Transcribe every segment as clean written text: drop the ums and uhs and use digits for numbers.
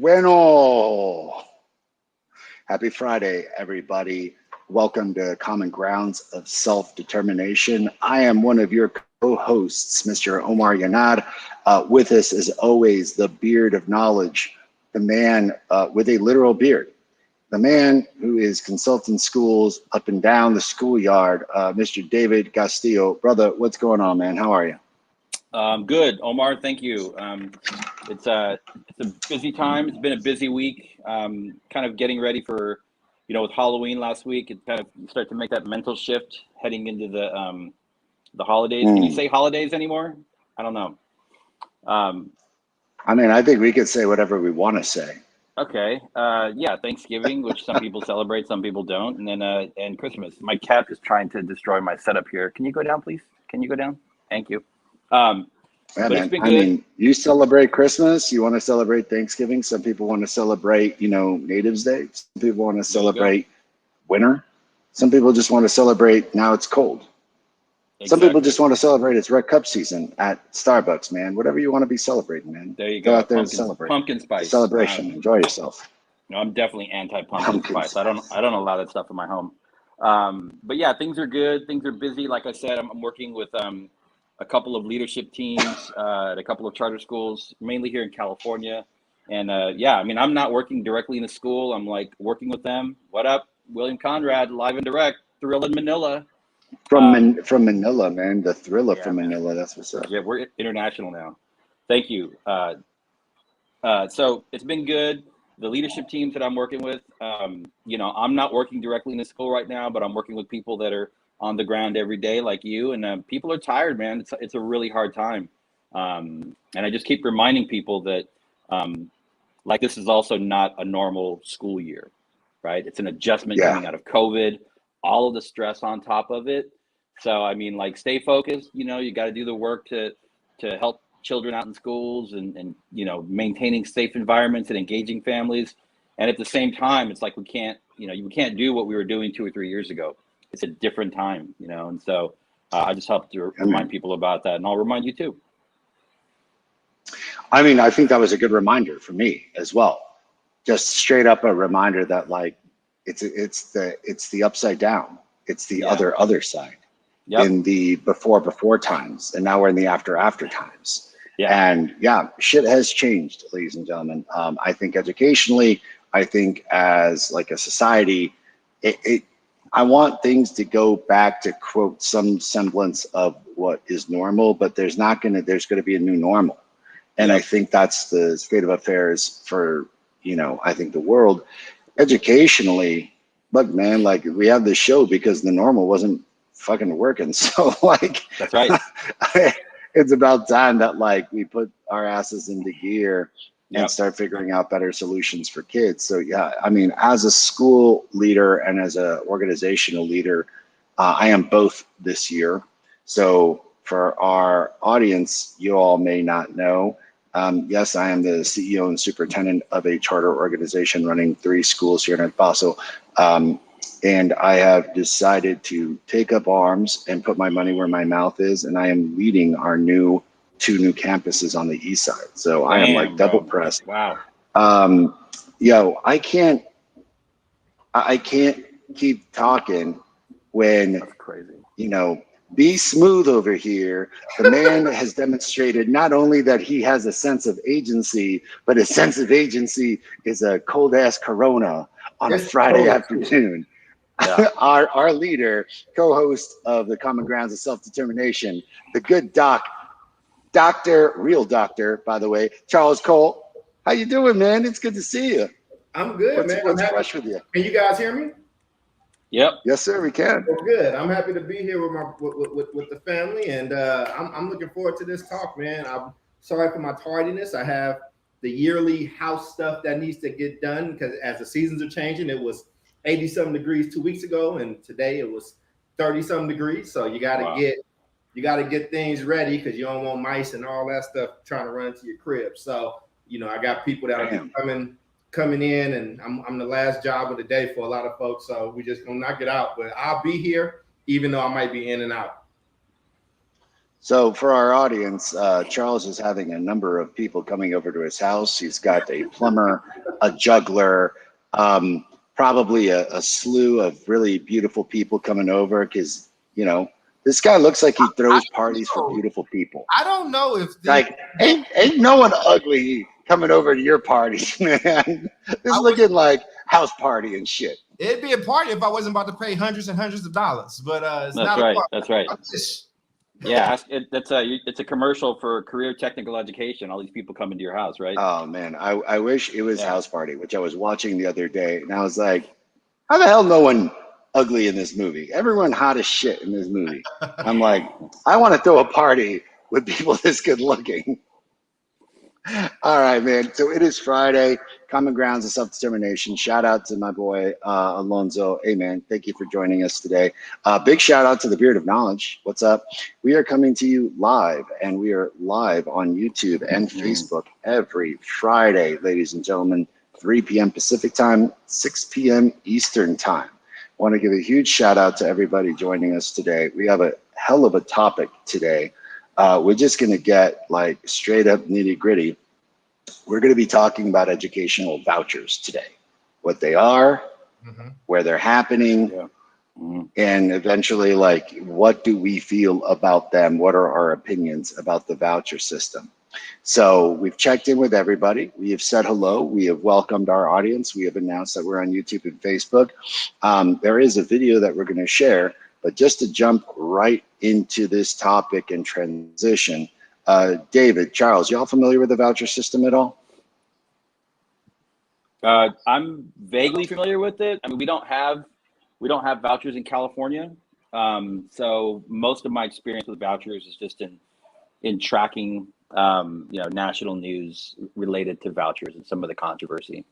Bueno. Happy Friday, everybody. Welcome to Common Grounds of Self-Determination. I am one of your co-hosts, Mr. Omar Yanad. With us, as always, the beard of knowledge, the man with a literal beard, the man who is consulting schools up and down the schoolyard, Mr. David Castillo. Brother, what's going on, man? How are you? Good, Omar. Thank you. It's a busy time. It's been a busy week. Kind of getting ready for, with Halloween last week. It kind of start to make that mental shift heading into the holidays. Can you say holidays anymore? I don't know. I mean, I think we could say whatever we want to say. Okay. Yeah, Thanksgiving, which some people celebrate, some people don't, and then and Christmas. My cat is trying to destroy my setup here. Can you go down, please? Can you go down? Thank you. Yeah, man. I mean, you celebrate Christmas, you want to celebrate Thanksgiving. Some people want to celebrate, Natives Day. Some people want to celebrate winter. Some people just want to celebrate now it's cold. Exactly. Some people just want to celebrate it's Red Cup season at Starbucks, man. Whatever you want to be celebrating, man. There you go. Go out there and celebrate. Pumpkin spice. Celebration. Enjoy yourself. No, I'm definitely anti-pumpkin spice. I don't allow that stuff in my home. But yeah, things are good. Things are busy. Like I said, I'm working with a couple of leadership teams at a couple of charter schools, mainly here in California. And yeah, I mean, I'm not working directly in the school. I'm like working with them. What up, William Conrad, live and direct, Thrill in Manila. From Manila, man, the Thriller from Manila. Man. That's what's up. Yeah, we're international now. Thank you. So it's been good. The leadership teams that I'm working with, I'm not working directly in the school right now, but I'm working with people that are on the ground every day like you, and people are tired, man. It's a really hard time, and I just keep reminding people that like this is also not a normal school year, right? It's an adjustment coming out of COVID, all of the stress on top of it. So I mean, like, stay focused. You got to do the work to help children out in schools and maintaining safe environments and engaging families, and at the same time, it's like we can't do what we were doing 2 or 3 years ago. It's a different time, and so I just hope to remind people about that, and I'll remind you too. I mean, I think that was a good reminder for me as well. Just straight up a reminder that, like, it's the upside down. It's the other side in the before times, and now we're in the after times. Yeah. And shit has changed, ladies and gentlemen. I think educationally, I think as like a society, I want things to go back to, quote, some semblance of what is normal, but there's going to be a new normal. And I think that's the state of affairs for, I think the world. Educationally, look, man, like, we have this show because the normal wasn't fucking working. So, like, that's right. It's about time that, like, we put our asses into gear and start figuring out better solutions for kids. So yeah, I mean, as a school leader and as an organizational leader, I am both this year. So for our audience, you all may not know, yes, I am the CEO and superintendent of a charter organization running 3 schools here in El Paso. And I have decided to take up arms and put my money where my mouth is. And I am leading our 2 new campuses on the east side. So I am like double pressed. Wow. I can't keep talking when, that's crazy. Be Smooth over here. The man has demonstrated not only that he has a sense of agency, but his sense of agency is a cold ass Corona on a Friday afternoon. Yeah. Our leader, co-host of the Common Grounds of Self-Determination, the good real doctor, by the way, Charles Cole. How you doing, man? It's good to see you. I'm good, man. What's fresh with you? Can you guys hear me? Yep. Yes, sir. We can. Well, good. I'm happy to be here with the family, and I'm looking forward to this talk, man. I'm sorry for my tardiness. I have the yearly house stuff that needs to get done because as the seasons are changing, it was 80-something degrees 2 weeks ago, and today it was 30-something degrees. So you got to get things ready because you don't want mice and all that stuff trying to run into your crib. So I got people that are coming in, and I'm the last job of the day for a lot of folks. So we just gonna knock it out. But I'll be here even though I might be in and out. So for our audience, Charles is having a number of people coming over to his house. He's got a plumber, a juggler, probably a slew of really beautiful people coming over because, you know, this guy looks like he throws parties for beautiful people. I don't know if like ain't no one ugly coming over to your parties, man. It's looking like house party and shit. It'd be a party if I wasn't about to pay hundreds and hundreds of dollars, but it's not right. a party. That's right. Yeah, it's a commercial for career technical education. All these people come into your house, right? Oh man, I wish it was house party, which I was watching the other day, and I was like, how the hell no one ugly in this movie? Everyone hot as shit in this movie. I'm like, I want to throw a party with people this good looking. All right, man. So it is Friday. Common Grounds of Self-Determination. Shout out to my boy Alonzo. Hey, man, thank you for joining us today. Big shout out to the Beard of Knowledge. What's up? We are coming to you live, and we are live on YouTube and Facebook every Friday, ladies and gentlemen, 3 p.m. Pacific time, 6 p.m. Eastern time. I want to give a huge shout out to everybody joining us today. We have a hell of a topic today. We're just going to get like straight up nitty gritty. We're going to be talking about educational vouchers today, what they are, where they're happening, and eventually like what do we feel about them? What are our opinions about the voucher system? So we've checked in with everybody. We have said hello. We have welcomed our audience. We have announced that we're on YouTube and Facebook. There is a video that we're going to share. But just to jump right into this topic and transition, David, Charles, y'all familiar with the voucher system at all? I'm vaguely familiar with it. I mean, we don't have vouchers in California, so most of my experience with vouchers is just in tracking, national news related to vouchers and some of the controversy.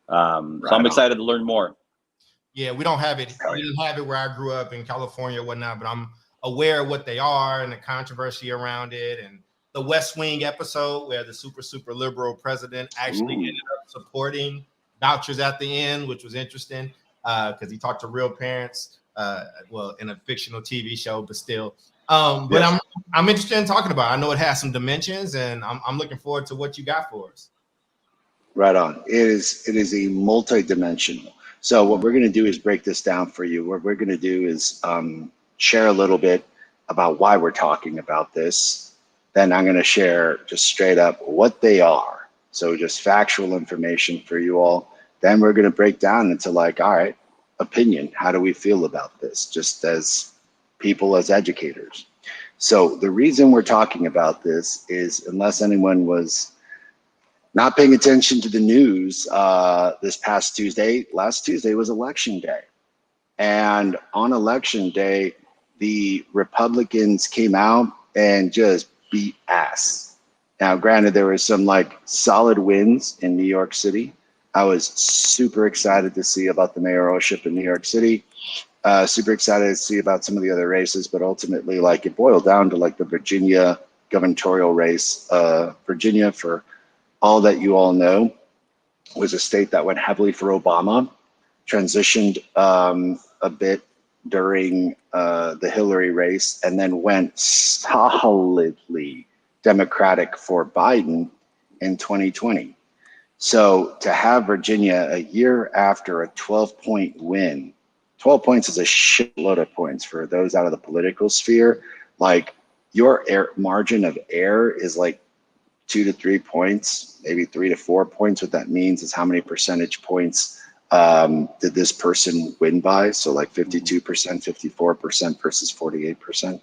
So I'm excited to learn more. Yeah, we don't have it. We didn't have it where I grew up in California or whatnot, but I'm aware of what they are and the controversy around it. And the West Wing episode where the super liberal president actually ended up supporting vouchers at the end, which was interesting because he talked to real parents, in a fictional TV show, but still. But I'm interested in talking about it. I know it has some dimensions, and I'm looking forward to what you got for us. Right on. It is a multi-dimensional. So what we're going to do is break this down for you. What we're going to do is share a little bit about why we're talking about this. Then I'm going to share just straight up what they are. So just factual information for you all. Then we're going to break down into like, all right, opinion. How do we feel about this? Just as people, as educators. So the reason we're talking about this is unless anyone was not paying attention to the news this past Tuesday. Last Tuesday was election day. And on election day, the Republicans came out and just beat ass. Now, granted, there were some like solid wins in New York City. I was super excited to see about the mayoralship in New York City. Super excited to see about some of the other races, but ultimately like it boiled down to like the Virginia gubernatorial race. Virginia, for all that you all know, was a state that went heavily for Obama, transitioned a bit during the Hillary race, and then went solidly Democratic for Biden in 2020. So to have Virginia a year after a 12-point win, 12 points is a shitload of points for those out of the political sphere. Like your margin of error is like 2 to 3 points, maybe 3 to 4 points. What that means is how many percentage points did this person win by? So like 52%, 54% versus 48%.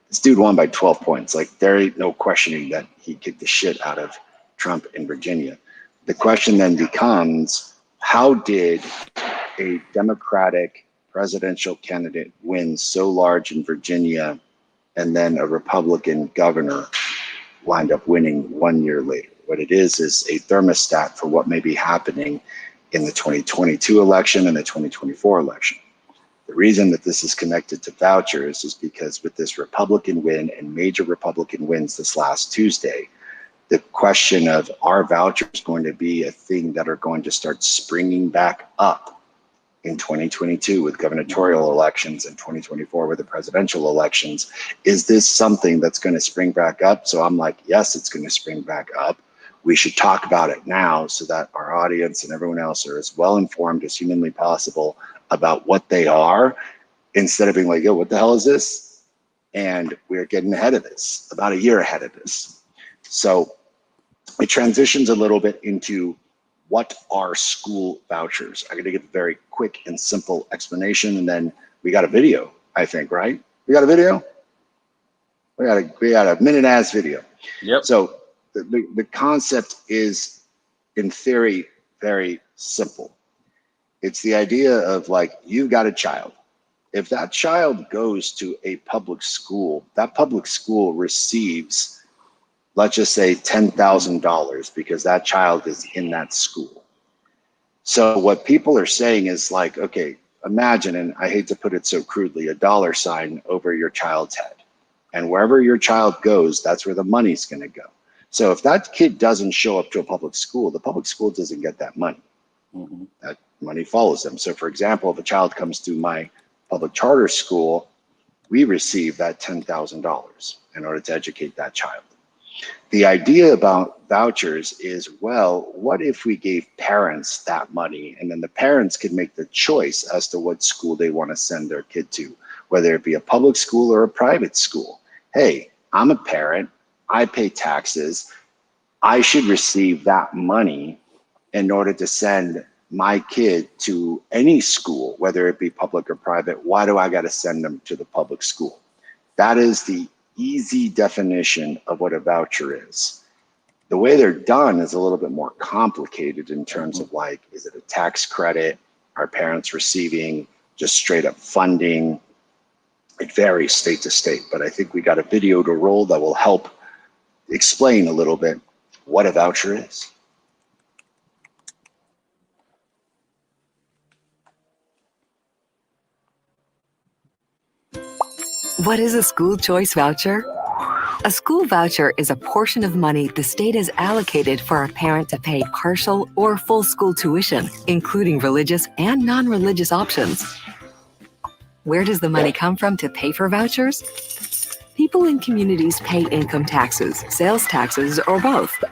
This dude won by 12 points. Like there ain't no questioning that he kicked the shit out of Trump in Virginia. The question then becomes, how did a Democratic presidential candidate win so large in Virginia and then a Republican governor wind up winning 1 year later? What it is a thermostat for what may be happening in the 2022 election and the 2024 election. The reason that this is connected to vouchers is because with this Republican win and major Republican wins this last Tuesday, the question of are vouchers going to be a thing that are going to start springing back up in 2022 with gubernatorial elections and 2024 with the presidential elections. Is this something that's going to spring back up? So I'm like, yes, it's going to spring back up. We should talk about it now so that our audience and everyone else are as well informed as humanly possible about what they are, instead of being like, yo, what the hell is this? And we're getting ahead of this, about a year ahead of this. So it transitions a little bit into what are school vouchers. I'm going to give a very quick and simple explanation, and then we got a video, I think, right? We got a video? We got a minute-ass video. Yep. So the concept is, in theory, very simple. It's the idea of, like, you've got a child. If that child goes to a public school, that public school receives, let's just say, $10,000 because that child is in that school. So what people are saying is like, okay, imagine, and I hate to put it so crudely, a dollar sign over your child's head. And wherever your child goes, that's where the money's going to go. So if that kid doesn't show up to a public school, the public school doesn't get that money. Mm-hmm. That money follows them. So for example, if a child comes to my public charter school, we receive that $10,000 in order to educate that child. The idea about vouchers is, well, what if we gave parents that money, and then the parents could make the choice as to what school they want to send their kid to, whether it be a public school or a private school. Hey, I'm a parent, I pay taxes, I should receive that money in order to send my kid to any school, whether it be public or private. Why do I got to send them to the public school? That is the easy definition of what a voucher is. The way they're done is a little bit more complicated in terms of, like, is it a tax credit? Are parents receiving just straight up funding? It varies state to state, but I think we got a video to roll that will help explain a little bit what a voucher is. What is a school choice voucher? A school voucher is a portion of money the state has allocated for a parent to pay partial or full school tuition, including religious and non-religious options. Where does the money come from to pay for vouchers? People in communities pay income taxes, sales taxes, or both.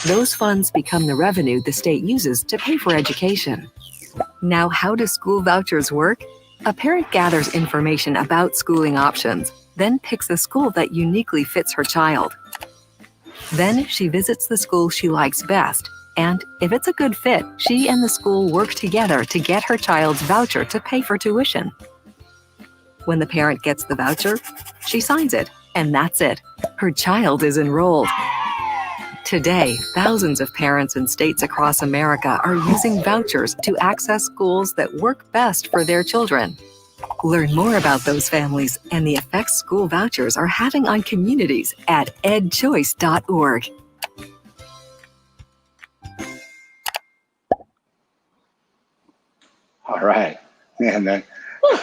Those funds become the revenue the state uses to pay for education. Now, how do school vouchers work? A parent gathers information about schooling options, then picks a school that uniquely fits her child. Then she visits the school she likes best, and if it's a good fit, she and the school work together to get her child's voucher to pay for tuition. When the parent gets the voucher, she signs it, and that's it. Her child is enrolled. Today, thousands of parents in states across America are using vouchers to access schools that work best for their children. Learn more about those families and the effects school vouchers are having on communities at edchoice.org. All right. Man, that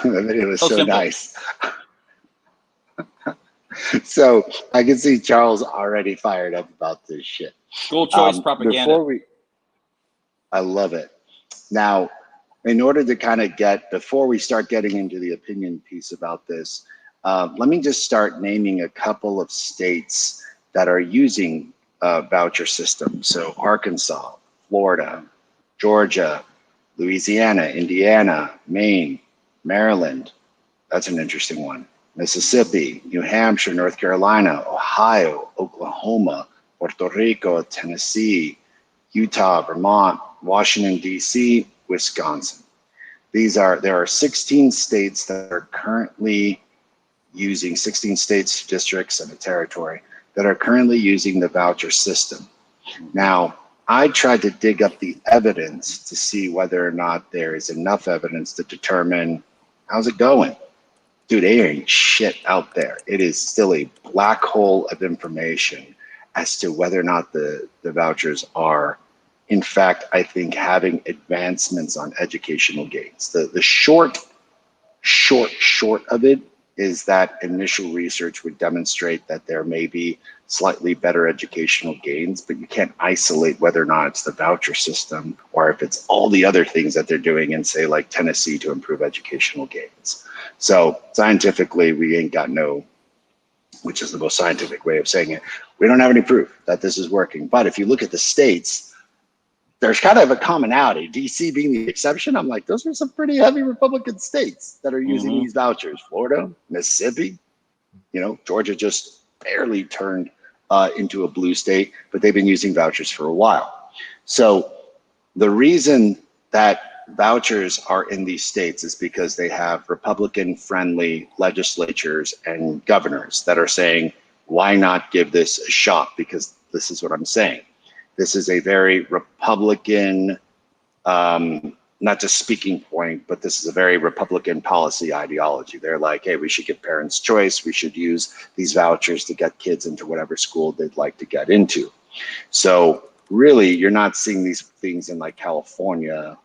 video was so nice. So I can see Charles already fired up about this shit. School choice propaganda. I love it. Now, in order to kind of before we start getting into the opinion piece about this, let me just start naming a couple of states that are using voucher systems. So Arkansas, Florida, Georgia, Louisiana, Indiana, Maine, Maryland. That's an interesting one. Mississippi, New Hampshire, North Carolina, Ohio, Oklahoma, Puerto Rico, Tennessee, Utah, Vermont, Washington, D.C., Wisconsin. There are 16 states that are currently using, 16 states, districts, and a territory that are currently using the voucher system. Now, I tried to dig up the evidence to see whether or not there is enough evidence to determine how's it going. Dude, there ain't shit out there. It is still a black hole of information as to whether or not the vouchers are, in fact, I think, having advancements on educational gains. The short of it is that initial research would demonstrate that there may be slightly better educational gains, but you can't isolate whether or not it's the voucher system or if it's all the other things that they're doing in, say, like Tennessee to improve educational gains. So scientifically, we ain't got no, which is the most scientific way of saying it, we don't have any proof that this is working. But if you look at the states, there's kind of a commonality. DC being the exception, I'm like, those are some pretty heavy Republican states that are using these vouchers. Florida, Mississippi, you know, Georgia just barely turned into a blue state, but they've been using vouchers for a while. So the reason that vouchers are in these states is because they have Republican-friendly legislatures and governors that are saying, why not give this a shot? Because this is what I'm saying. This is a very Republican, not just speaking point, but this is a very Republican policy ideology. They're like, hey, we should give parents choice. We should use these vouchers to get kids into whatever school they'd like to get into. So really, you're not seeing these things in like California,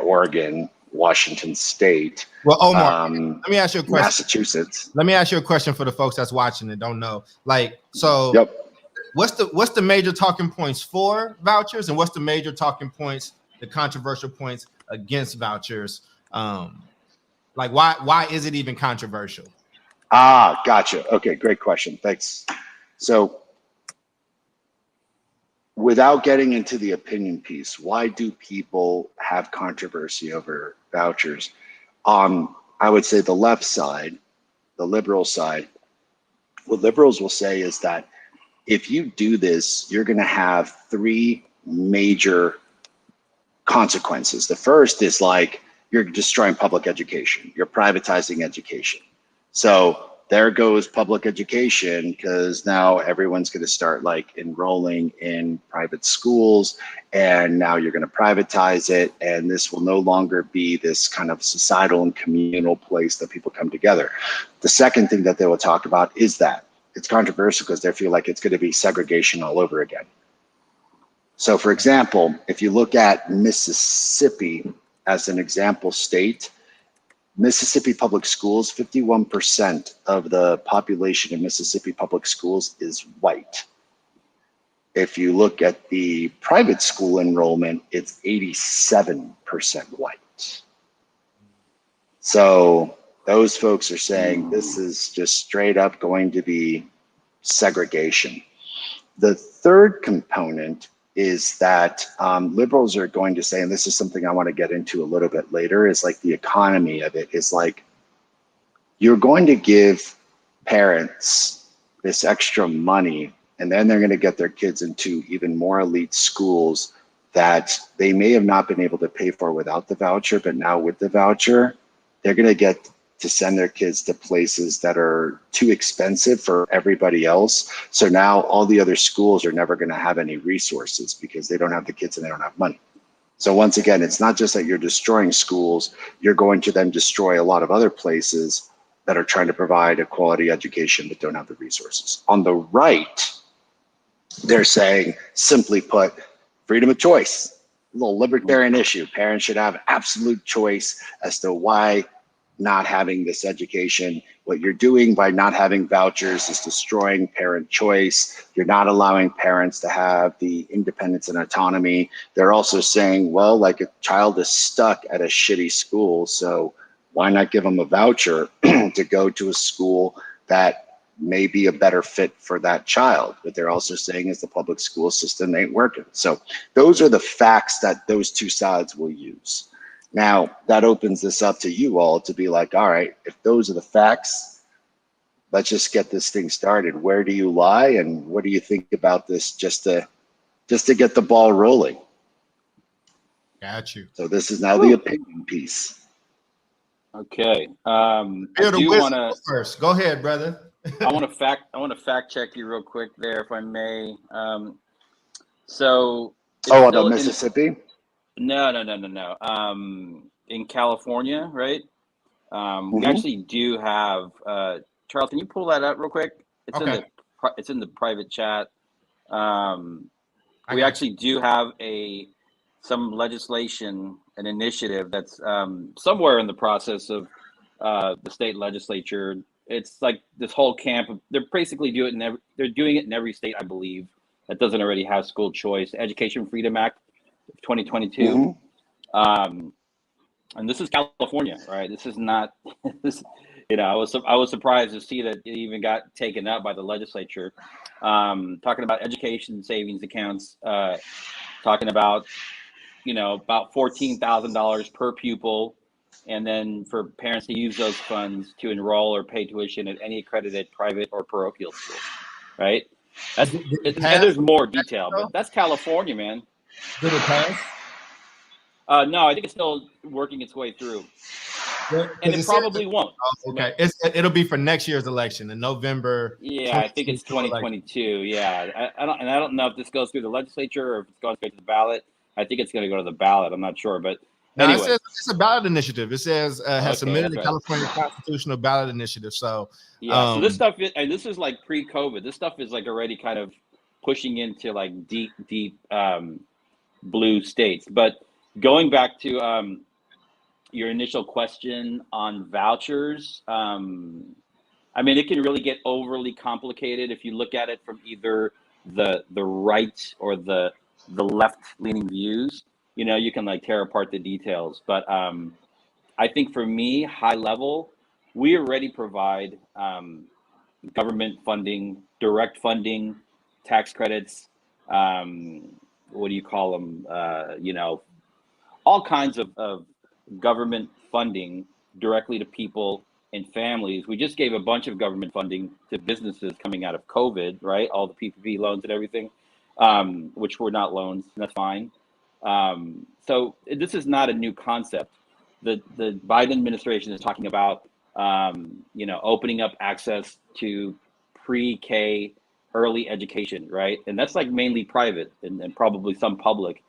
Oregon, Washington State. Well, Omar, let me ask you a question. Massachusetts. Let me ask you a question for the folks that's watching and don't know. Like, so Yep. What's the major talking points for vouchers, and what's the major talking points, the controversial points against vouchers? Like why is it even controversial? Ah, gotcha. Okay, great question. Thanks. So without getting into the opinion piece, why do people have controversy over vouchers? I would say the left side, the liberal side, what liberals will say is that if you do this, you're going to have three major consequences. The first is like you're destroying public education. You're privatizing education. So there goes public education, because now everyone's going to start like enrolling in private schools, and now you're going to privatize it, and this will no longer be this kind of societal and communal place that people come together. The second thing that they will talk about is that it's controversial because they feel like it's going to be segregation all over again. So for example, if you look at Mississippi as an example state, Mississippi public schools, 51% of the population in Mississippi public schools is white. If you look at the private school enrollment, it's 87% white. So those folks are saying this is just straight up going to be segregation. The third component is that liberals are going to say, and this is something I want to get into a little bit later, is like the economy of it is like, you're going to give parents this extra money, and then they're going to get their kids into even more elite schools that they may have not been able to pay for without the voucher, but now with the voucher, they're going to get to send their kids to places that are too expensive for everybody else. So now all the other schools are never going to have any resources because they don't have the kids and they don't have money. So once again, it's not just that you're destroying schools, you're going to then destroy a lot of other places that are trying to provide a quality education but don't have the resources. On the right, they're saying, simply put, freedom of choice, a little libertarian issue. Parents should have absolute choice as to why not having this education. What you're doing by not having vouchers is destroying parent choice. You're not allowing parents to have the independence and autonomy. They're also saying, well, like a child is stuck at a shitty school, so why not give them a voucher to go to a school that may be a better fit for that child? What they're also saying is the public school system ain't working. So those are the facts that those two sides will use. Now, that opens this up to you all to be like, all right, if those are the facts, let's just get this thing started. Where do you lie, and what do you think about this just to get the ball rolling? Got you. So this is now the opinion piece. Okay. I do want to first. Go ahead, brother. I want to fact check you real quick there, if I may. So. Oh, the Mississippi? No. In California, right? We actually do have. Charles, can you pull that up real quick? It's okay. It's in the private chat. We actually do have some legislation, an initiative that's somewhere in the process of the state legislature. It's like this whole camp of, they're basically doing it in every state, I believe, that doesn't already have school choice. Education Freedom Act of 2022. And this is California, right? This is not this. You know, I was surprised to see that it even got taken up by the legislature. Talking about education savings accounts, talking about, you know, about $14,000 per pupil, and then for parents to use those funds to enroll or pay tuition at any accredited private or parochial school, right? And there's more detail, but that's California, man. Did it pass? No, I think it's still working its way through. And it probably won't. Oh, okay. It'll be for next year's election in November. Yeah, I think it's 2022. Yeah. I don't know if this goes through the legislature or if it's going straight to the ballot. I think it's going to go to the ballot. I'm not sure, but anyway. It says it's a ballot initiative. It says has submitted the California Constitutional Ballot Initiative. So yeah, so this stuff, and this is like pre-COVID. This stuff is like already kind of pushing into like deep blue states. But going back to your initial question on vouchers, I mean, it can really get overly complicated if you look at it from either the right or the left-leaning views. You know, you can like tear apart the details. But I think for me, high level, we already provide government funding, direct funding, tax credits. What do you call them? You know, all kinds of government funding directly to people and families. We just gave a bunch of government funding to businesses coming out of COVID, right? All the PPP loans and everything, which were not loans, and that's fine. So this is not a new concept. The Biden administration is talking about, you know, opening up access to pre-K early education, right? And that's like mainly private and probably some public.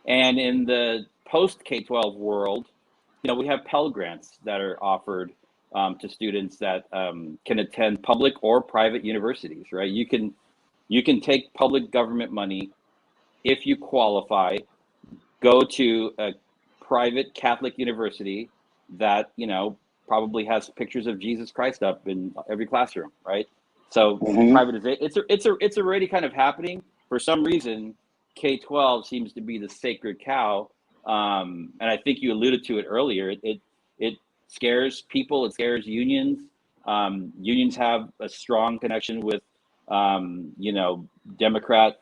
And in the post K-12 world, you know, we have Pell Grants that are offered to students that can attend public or private universities, right? You can take public government money if you qualify, go to a private Catholic university that, you know, probably has pictures of Jesus Christ up in every classroom, right? So privatization, it's already kind of happening. For some reason, K-12 seems to be the sacred cow. And I think you alluded to it earlier. It scares people. It scares unions. Unions have a strong connection with, you know, Democrat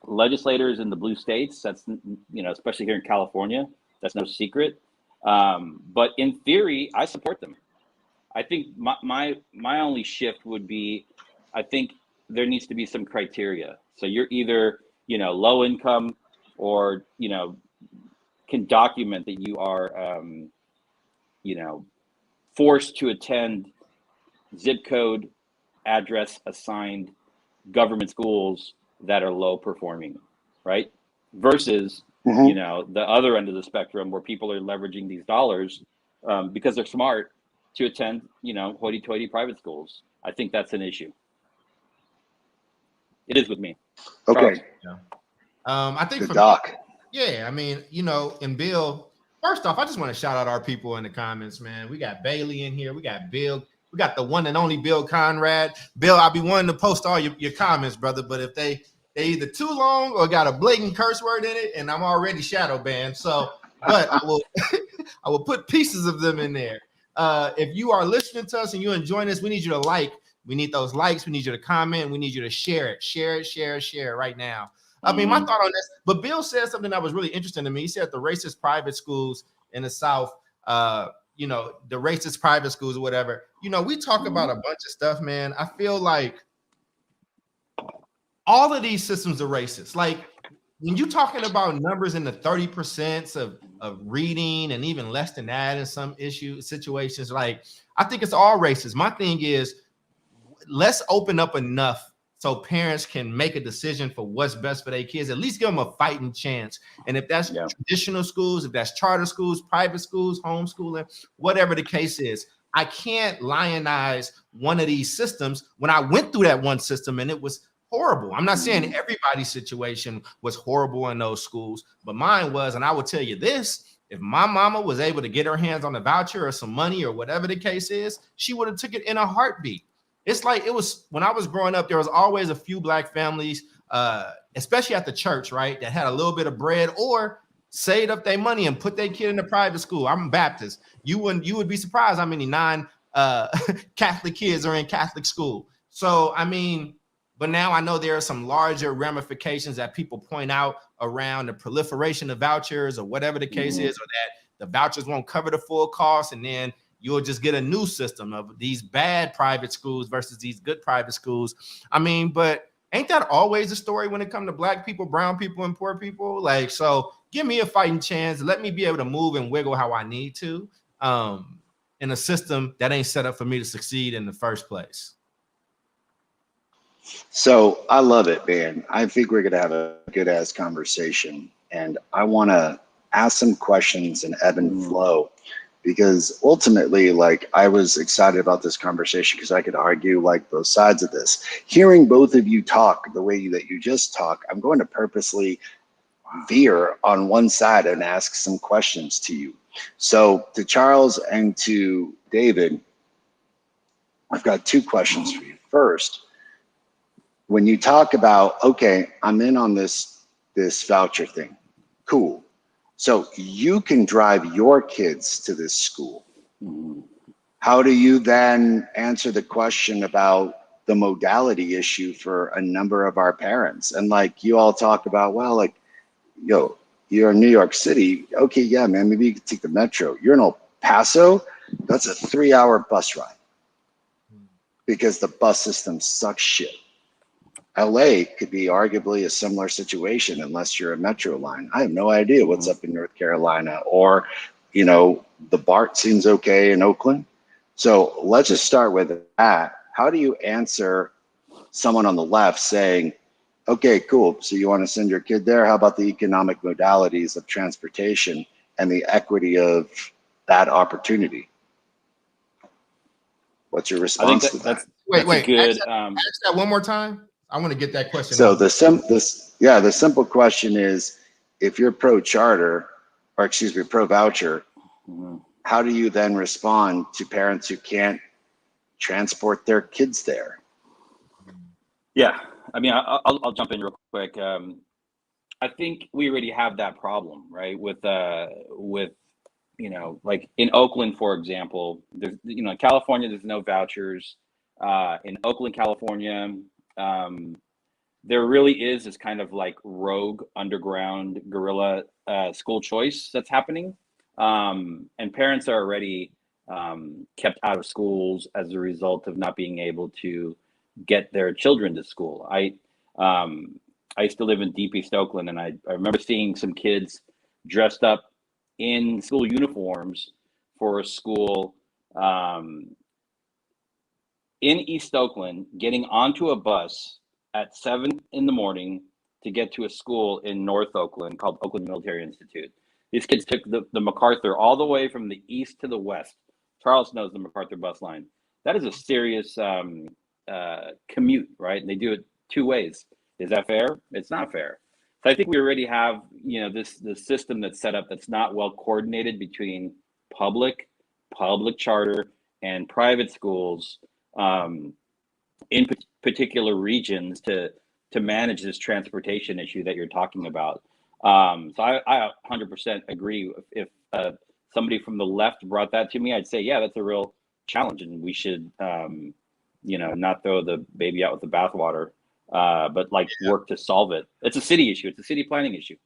legislators in the blue states. That's, you know, especially here in California. That's no secret. But in theory, I support them. I think my only shift would be, I think there needs to be some criteria. So you're either, you know, low income, or, you know, can document that you are, you know, forced to attend zip code address assigned government schools that are low performing, right? Versus, you know, the other end of the spectrum where people are leveraging these dollars because they're smart to attend, you know, hoity-toity private schools. I think that's an issue. It is with me. Okay. Yeah. I think the doc. Yeah, I mean, you know, and Bill, first off, I just want to shout out our people in the comments, man. We got Bailey in here. We got Bill. We got the one and only Bill Conrad. Bill, I'll be wanting to post all your comments, brother, but if they either too long or got a blatant curse word in it, and I'm already shadow banned. So, but I will put pieces of them in there. If you are listening to us and you're enjoying this, we need you to like. We need those likes. We need you to comment. We need you to share it. Share right now. I mean, my thought on this, but Bill said something that was really interesting to me. He said the racist private schools in the South, you know, the racist private schools or whatever, you know, we talk about a bunch of stuff, man. I feel like all of these systems are racist. Like when you're talking about numbers in the 30% of reading and even less than that in some situations, like I think it's all racist. My thing is, let's open up enough so parents can make a decision for what's best for their kids. At least give them a fighting chance. And if that's traditional schools, if that's charter schools, private schools, homeschooling, whatever the case is, I can't lionize one of these systems when I went through that one system and it was horrible. I'm not saying everybody's situation was horrible in those schools, but mine was. And I will tell you this, If my mama was able to get her hands on a voucher or some money or whatever the case is, she would have took it in a heartbeat. It's like it was when I was growing up, there was always a few black families, especially at the church, right, that had a little bit of bread or saved up their money and put their kid in a private school. I'm Baptist. You would be surprised how many Catholic kids are in Catholic school. So, I mean, but now I know there are some larger ramifications that people point out around the proliferation of vouchers or whatever the case is, or that the vouchers won't cover the full cost. And then you'll just get a new system of these bad private schools versus these good private schools. I mean, but ain't that always the story when it comes to black people, brown people, and poor people? Like, so give me a fighting chance. Let me be able to move and wiggle how I need to in a system that ain't set up for me to succeed in the first place. So I love it, man. I think we're going to have a good ass conversation, and I want to ask some questions and ebb and flow, because ultimately, like, I was excited about this conversation because I could argue like both sides of this. Hearing both of you talk the way that you just talk, I'm going to purposely veer on one side and ask some questions to you. So to Charles and to David, I've got two questions for you. First, when you talk about, okay, I'm in on this voucher thing, cool. So you can drive your kids to this school. How do you then answer the question about the modality issue for a number of our parents? And like you all talk about, well, like, yo, you're in New York City. Okay, yeah, man, maybe you can take the metro. You're in El Paso. That's a 3-hour bus ride because the bus system sucks shit. LA could be arguably a similar situation unless you're a metro line. I have no idea what's up in North Carolina, or, you know, the BART seems okay in Oakland. So let's just start with that. How do you answer someone on the left saying, okay, cool, so you want to send your kid there? How about the economic modalities of transportation and the equity of that opportunity? What's your response to that? Wait, good. Ask that one more time. I want to get that question. So the simple question is, if you're pro charter, or excuse me, pro voucher, how do you then respond to parents who can't transport their kids there? Yeah, I mean, I'll jump in real quick. I think we already have that problem, right? With you know, like in Oakland, for example, there's, you know, California, there's no vouchers. In Oakland, California, there really is this kind of like rogue underground guerrilla school choice that's happening, and parents are already kept out of schools as a result of not being able to get their children to school. I used to live in Deep East Oakland, and I remember seeing some kids dressed up in school uniforms for a school in East Oakland, getting onto a bus at 7 in the morning to get to a school in North Oakland called Oakland Military Institute. These kids took the MacArthur all the way from the east to the west. Charles knows the MacArthur bus line. That is a serious commute, right? And they do it two ways. Is that fair? It's not fair. So I think we already have, you know, this system that's set up that's not well coordinated between public charter, and private schools in particular regions to manage this transportation issue that you're talking about. So I 100% agree. If somebody from the left brought that to me, I'd say, yeah, that's a real challenge, and we should, you know, not throw the baby out with the bathwater, but like work to solve it. It's a city issue. It's a city planning issue.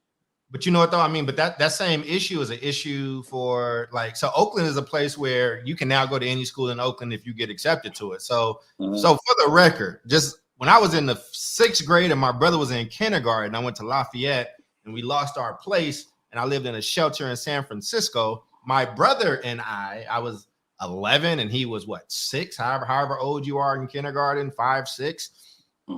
But you know what though? I mean, but that same issue is an issue for like, so Oakland is a place where you can now go to any school in Oakland if you get accepted to it. So, so for the record, just when I was in the 6th grade and my brother was in kindergarten, I went to Lafayette and we lost our place, and I lived in a shelter in San Francisco. My brother and I was 11 and he was what, 6, however old you are in kindergarten, 5, 6.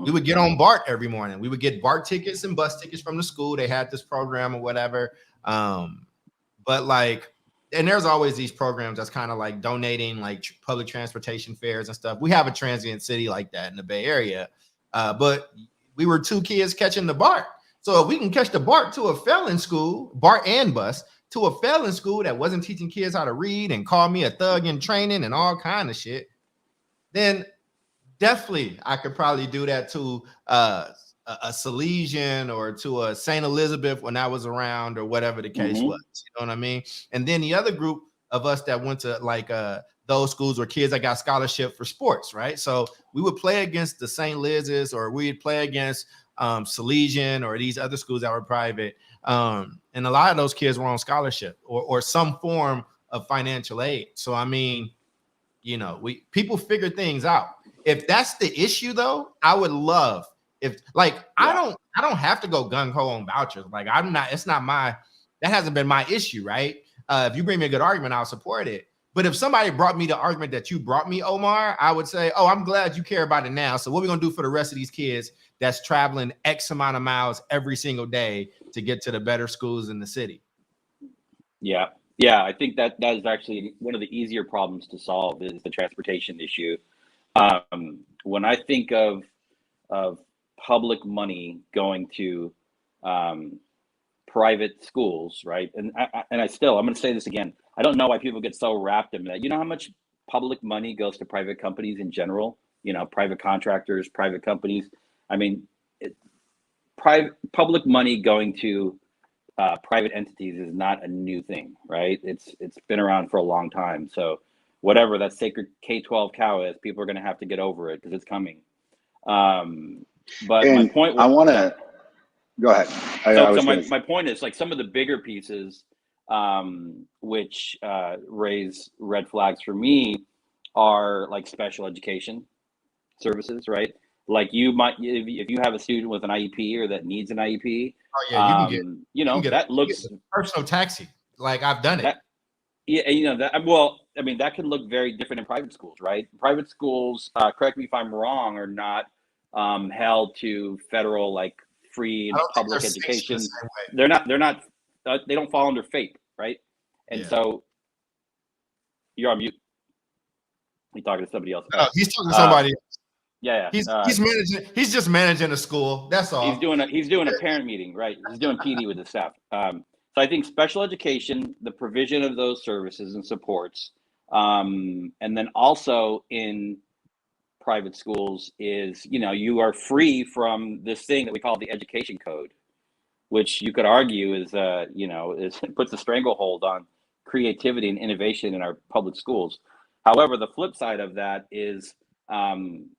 We would get on BART every morning. We would get BART tickets and bus tickets from the school. They had this program or whatever. But like, and there's always these programs that's kind of like donating like public transportation fares and stuff. We have a transient city like that in the Bay Area. But we were 2 kids catching the BART. So if we can catch the BART to a felon school, BART and bus, to a failing school that wasn't teaching kids how to read and called me a thug in training and all kind of shit, then definitely I could probably do that to a Salesian or to a St. Elizabeth when I was around or whatever the case was. You know what I mean? And then the other group of us that went to like those schools were kids that got scholarship for sports, right? So we would play against the St. Liz's, or we'd play against Salesian or these other schools that were private. And a lot of those kids were on scholarship or some form of financial aid. So, I mean, you know, people figure things out. If that's the issue, though, I would love if, like, I don't have to go gung ho on vouchers. Like, that hasn't been my issue, right? If you bring me a good argument, I'll support it. But if somebody brought me the argument that you brought me, Omar, I would say, oh, I'm glad you care about it now. So what are we going to do for the rest of these kids that's traveling X amount of miles every single day to get to the better schools in the city? Yeah. Yeah. I think that is actually one of the easier problems to solve is the transportation issue. When I think of public money going to private schools, right? And I'm going to say this again. I don't know why people get so wrapped in that. You know how much public money goes to private companies in general? You know, private contractors, private companies. I mean, public money going to private entities is not a new thing, right? It's been around for a long time. So whatever that sacred K-12 cow is, people are going to have to get over it because it's coming. But my point was, I want to go ahead. My point is, like, some of the bigger pieces which raise red flags for me are like special education services, right? Like you might, if you have a student with an IEP or that needs an IEP, that looks personal taxi. Like I've done it. That could look very different in private schools, right? Private schools, correct me if I'm wrong, are not held to federal like free and public education. They don't fall under FAPE, right? And so you're on mute. You're talking to somebody else. No, he's talking to somebody else. Yeah. He's just managing a school. That's all. He's doing a parent meeting, right? He's doing PD with the staff. So I think special education, the provision of those services and supports, and then also in private schools is, you are free from this thing that we call the education code, which you could argue is puts a stranglehold on creativity and innovation in our public schools. However, the flip side of that is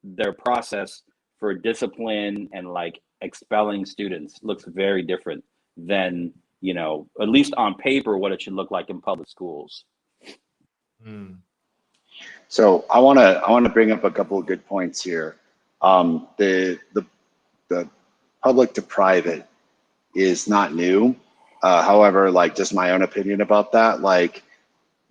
their process for discipline and like expelling students looks very different than, at least on paper, what it should look like in public schools. So I want to bring up a couple of good points here. The public to private is not new. However, like, just my own opinion about that, like,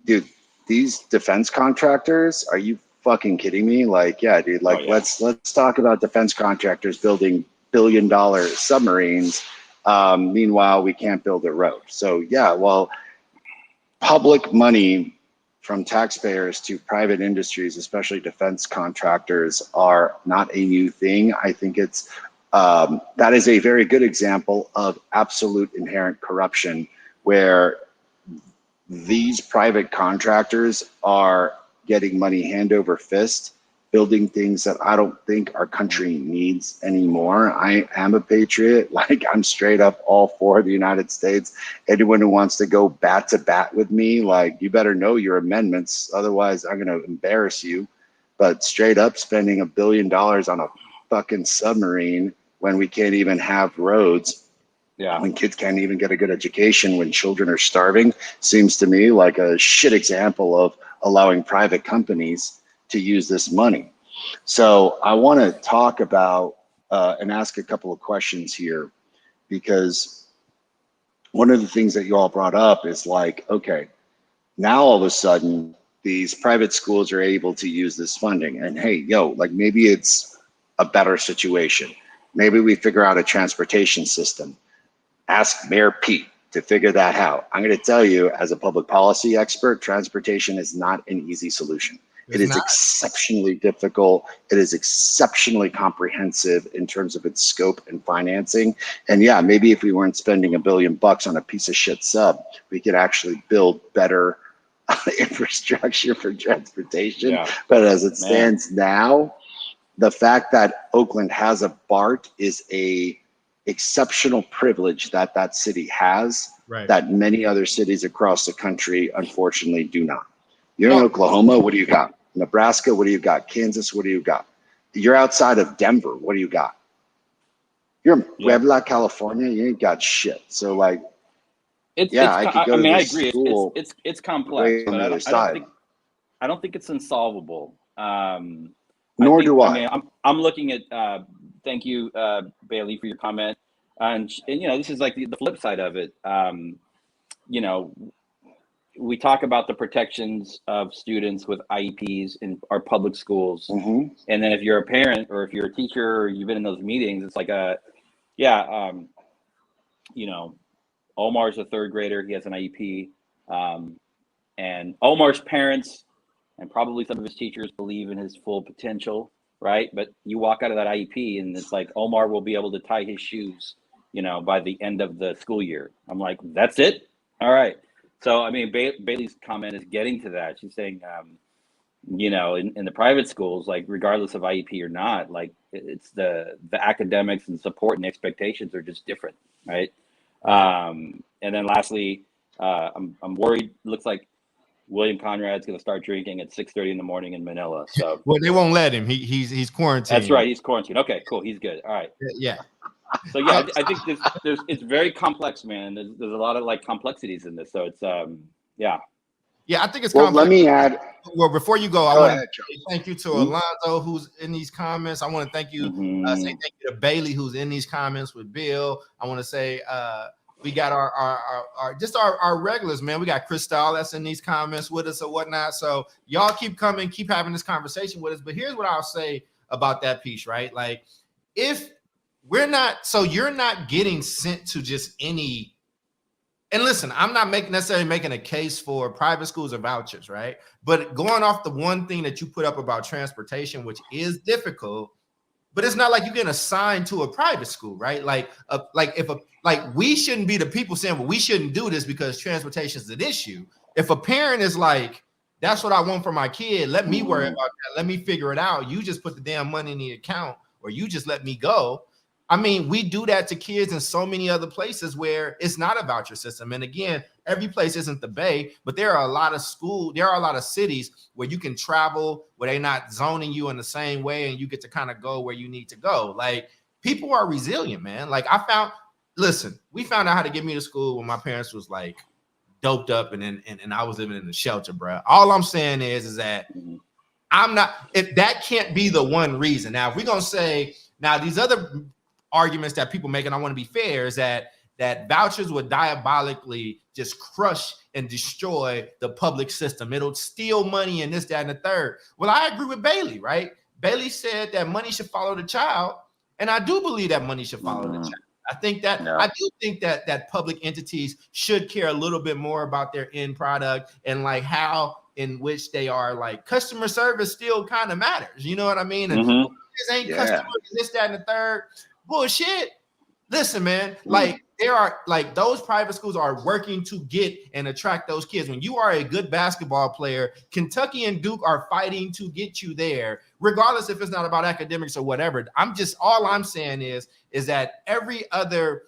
dude, these defense contractors, are you fucking kidding me? Like, yeah, dude, like, let's talk about defense contractors building billion-dollar submarines. Meanwhile, we can't build a road. So yeah, well, public money from taxpayers to private industries, especially defense contractors, are not a new thing. I think it's that is a very good example of absolute inherent corruption, where these private contractors are getting money hand over fist, building things that I don't think our country needs anymore. I am a patriot. Like, I'm straight up all for the United States. Anyone who wants to go bat to bat with me, like, you better know your amendments. Otherwise, I'm going to embarrass you. But straight up spending $1 billion on a fucking submarine when we can't even have roads, when kids can't even get a good education, when children are starving, seems to me like a shit example of allowing private companies to use this money. So I want to talk about and ask a couple of questions here, because one of the things that you all brought up is like, okay, now all of a sudden these private schools are able to use this funding, and hey, like, maybe it's a better situation. Maybe we figure out a transportation system. Ask Mayor Pete to figure that out. I'm going to tell you, as a public policy expert, transportation is not an easy solution. It is exceptionally difficult. It is exceptionally comprehensive in terms of its scope and financing. And yeah, maybe if we weren't spending $1 billion on a piece of shit sub, we could actually build better infrastructure for transportation. Yeah. But as it stands now, the fact that Oakland has a BART is a exceptional privilege that that city has, that many other cities across the country unfortunately do not. You're in Oklahoma, what do you got? Nebraska, what do you got? Kansas, what do you got? You're outside of Denver, what do you got? You're in Puebla, California, you ain't got shit. So like, I could go to this school. It's complex, but I don't think it's insolvable. Nor do I. I mean, I'm looking at. Thank you, Bailey, for your comment. And you know, this is like the flip side of it. You know, we talk about the protections of students with IEPs in our public schools, and then if you're a parent or if you're a teacher or you've been in those meetings, it's like you know, Omar's a third grader. He has an IEP, and Omar's parents and probably some of his teachers believe in his full potential, right? But you walk out of that IEP and it's like Omar will be able to tie his shoes, you know, by the end of the school year. I'm like, that's it? All right. So, I mean, Bailey's comment is getting to that. She's saying, you know, in the private schools, like regardless of IEP or not, like it's the academics and support and expectations are just different, right? And then lastly, I'm worried. Looks like William Conrad's going to start drinking at 6:30 in the morning in Manila. So well, they won't let him. He's quarantined. That's right. He's quarantined. Okay, cool. He's good. All right. Yeah. So yeah, I think it's very complex, man. There's a lot of like complexities in this. So it's yeah. Yeah, I think it's complex. Let me add. Well, before you go, I want to thank you to Alonzo who's in these comments. I want to thank you. Say thank you to Bailey who's in these comments with Bill. I want to say we got our regulars, man. We got Cristal that's in these comments with us or whatnot. So y'all keep coming, keep having this conversation with us. But here's what I'll say about that piece, right? Like, if we're not, so you're not getting sent to just any. And listen, I'm not necessarily making a case for private schools or vouchers, right? But going off the one thing that you put up about transportation, which is difficult, but it's not like you get assigned to a private school, right? Like we shouldn't be the people saying, well, we shouldn't do this because transportation is an issue. If a parent is like, that's what I want for my kid, let me worry about that. Let me figure it out. You just put the damn money in the account, or you just let me go. I mean, we do that to kids in so many other places where it's not a voucher system. And again, every place isn't the Bay, but there are a lot of cities where you can travel, where they're not zoning you in the same way, and you get to kind of go where you need to go. Like, people are resilient, man. Like, we found out how to get me to school when my parents was like doped up and I was living in the shelter, bro. All I'm saying is that if that can't be the one reason. Now, if we're going to say, now these other arguments that people make, and I want to be fair, is that vouchers would diabolically just crush and destroy the public system. It'll steal money and this, that, and the third. Well, I agree with Bailey, right? Bailey said that money should follow the child, and I do believe that money should follow the child. I do think that public entities should care a little bit more about their end product and like how in which they are. Like, customer service still kind of matters. You know what I mean? And this ain't customer, this, that, and the third. Bullshit. Listen, man, like there are like those private schools are working to get and attract those kids. When you are a good basketball player, Kentucky and Duke are fighting to get you there, regardless if it's not about academics or whatever. All I'm saying is that every other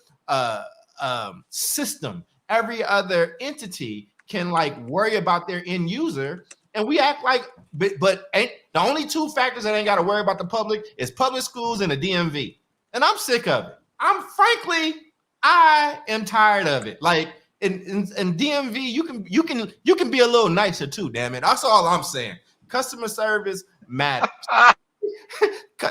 system, every other entity can like worry about their end user, and we act like, but ain't the only two factors that ain't got to worry about the public is public schools and the DMV. And I'm sick of it. I am tired of it. Like in DMV, you can be a little nicer too, damn it. That's all I'm saying. Customer service matters.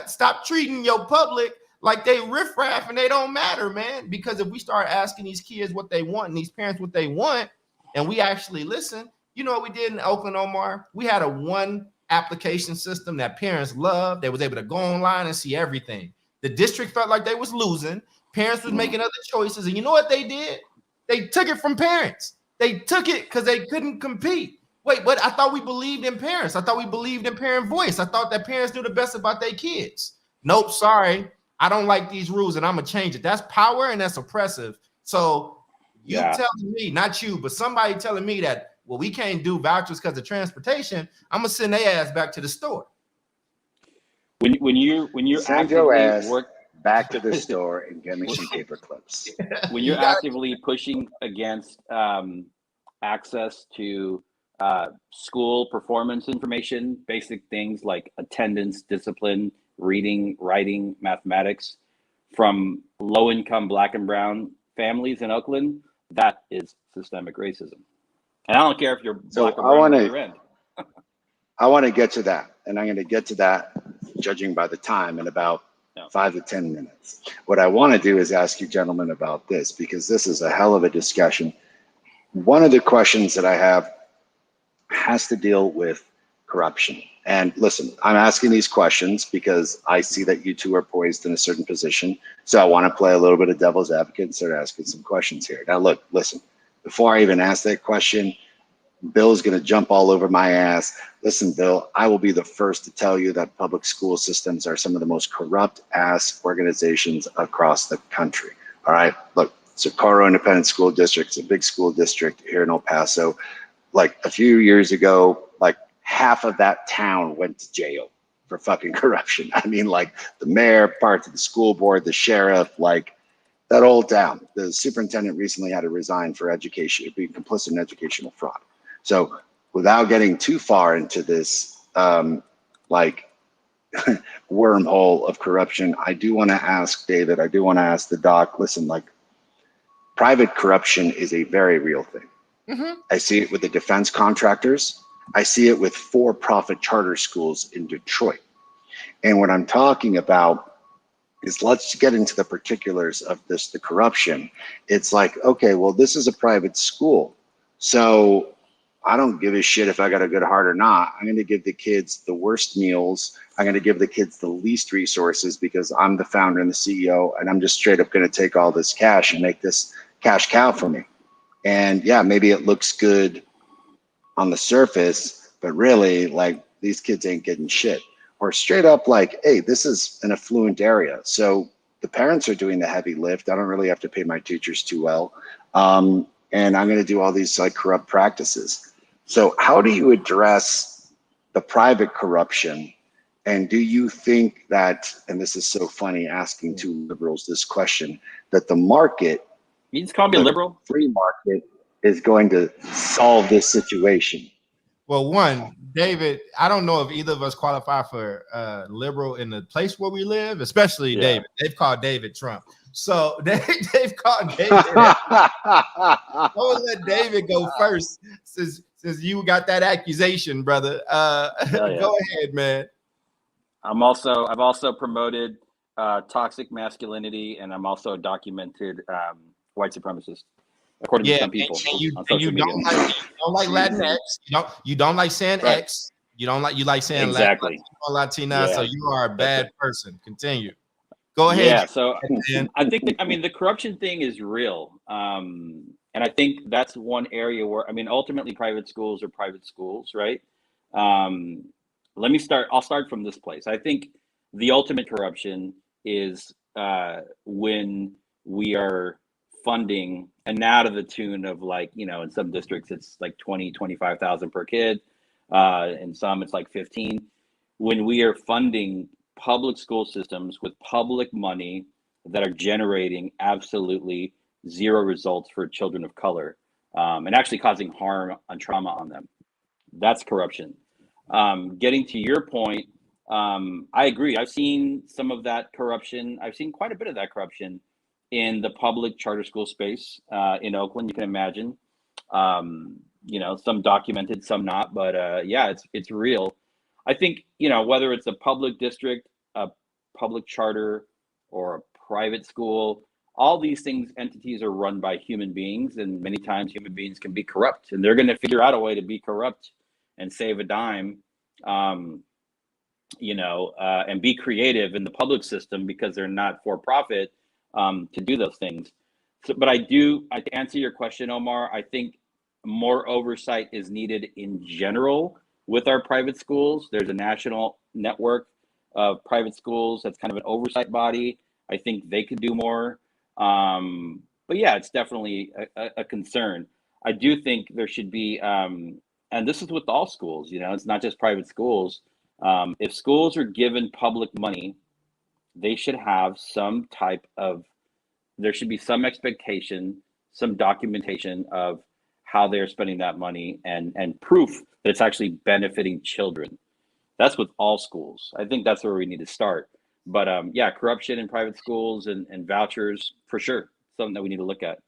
Stop treating your public like they riffraff and they don't matter, man. Because if we start asking these kids what they want and these parents what they want, and we actually listen, you know what we did in Oakland, Omar? We had a one application system that parents loved. They was able to go online and see everything. The district felt like they was losing. Parents was making other choices. And you know what they did? They took it from parents. They took it because they couldn't compete. Wait, but I thought we believed in parents. I thought we believed in parent voice. I thought that parents knew the best about their kids. Nope, sorry. I don't like these rules and I'm going to change it. That's power and that's oppressive. So you telling me, not you, but somebody telling me that, well, we can't do vouchers because of transportation, I'm going to send their ass back to the store. When you're send your ass back to the store and get me some paper clips. When you're actively pushing against access to school performance information, basic things like attendance, discipline, reading, writing, mathematics from low-income Black and brown families in Oakland, that is systemic racism. And I don't care if you're Black or brown on your end. I want to get to that, and I'm going to get to that, judging by the time, in about 5 to 10 minutes. What I want to do is ask you gentlemen about this, because this is a hell of a discussion. One of the questions that I have has to deal with corruption. And listen, I'm asking these questions because I see that you two are poised in a certain position. So I want to play a little bit of devil's advocate and start asking some questions here. Now, look, listen, before I even ask that question, Bill's going to jump all over my ass. Listen, Bill, I will be the first to tell you that public school systems are some of the most corrupt ass organizations across the country. All right. Look, Socorro Independent School District is a big school district here in El Paso. Like a few years ago, like half of that town went to jail for fucking corruption. I mean, like the mayor, parts of the school board, the sheriff, like that whole town. The superintendent recently had to resign for education, being complicit in educational fraud. So without getting too far into this like wormhole of corruption, I do want to ask David, I do want to ask the doc, listen, like private corruption is a very real thing. Mm-hmm. I see it with the defense contractors. I see it with for-profit charter schools in Detroit. And what I'm talking about is, let's get into the particulars of this, the corruption. It's like, okay, well, this is a private school. So I don't give a shit if I got a good heart or not. I'm going to give the kids the worst meals. I'm going to give the kids the least resources because I'm the founder and the CEO, and I'm just straight up going to take all this cash and make this cash cow for me. And yeah, maybe it looks good on the surface, but really, like, these kids ain't getting shit. Or straight up like, hey, this is an affluent area, so the parents are doing the heavy lift. I don't really have to pay my teachers too well. And I'm going to do all these like corrupt practices. So how do you address the private corruption? And do you think that, and this is so funny asking two liberals this question, that the market, you just call me a liberal, free market, is going to solve this situation? Well, one, David, I don't know if either of us qualify for liberal in the place where we live, especially David. They've called David Trump. So they've called David. Don't let David go first since you got that accusation, brother. Go ahead, man. I've also promoted toxic masculinity, and I'm also a documented white supremacist, according to some people on social media. Don't like Latinx. You don't like saying X. You like saying exactly Latina. So you are a bad person. Continue. Go ahead. Yeah. So I think the corruption thing is real. And I think that's one area where, ultimately private schools are private schools, right? I'll start from this place. I think the ultimate corruption is when we are funding, and now to the tune of in some districts, it's like 25,000 per kid. In some it's like 15. When we are funding public school systems with public money that are generating absolutely zero results for children of color, and actually causing harm and trauma on them. That's corruption. Getting to your point, I agree. I've seen some of that corruption. I've seen quite a bit of that corruption in the public charter school space in Oakland. You can imagine, some documented, some not, but it's real. I think, whether it's a public district, a public charter, or a private school, all these entities are run by human beings, and many times human beings can be corrupt, and they're going to figure out a way to be corrupt and save a dime, and be creative in the public system because they're not for profit to do those things. So, but to answer your question, Omar, I think more oversight is needed in general with our private schools. There's a national network of private schools that's kind of an oversight body. I think they could do more. But yeah, it's definitely a concern. I do think there should be, and this is with all schools, it's not just private schools. If schools are given public money, they should have there should be some expectation, some documentation of how they're spending that money and proof that it's actually benefiting children. That's with all schools. I think that's where we need to start. But yeah, corruption in private schools and vouchers, for sure, something that we need to look at.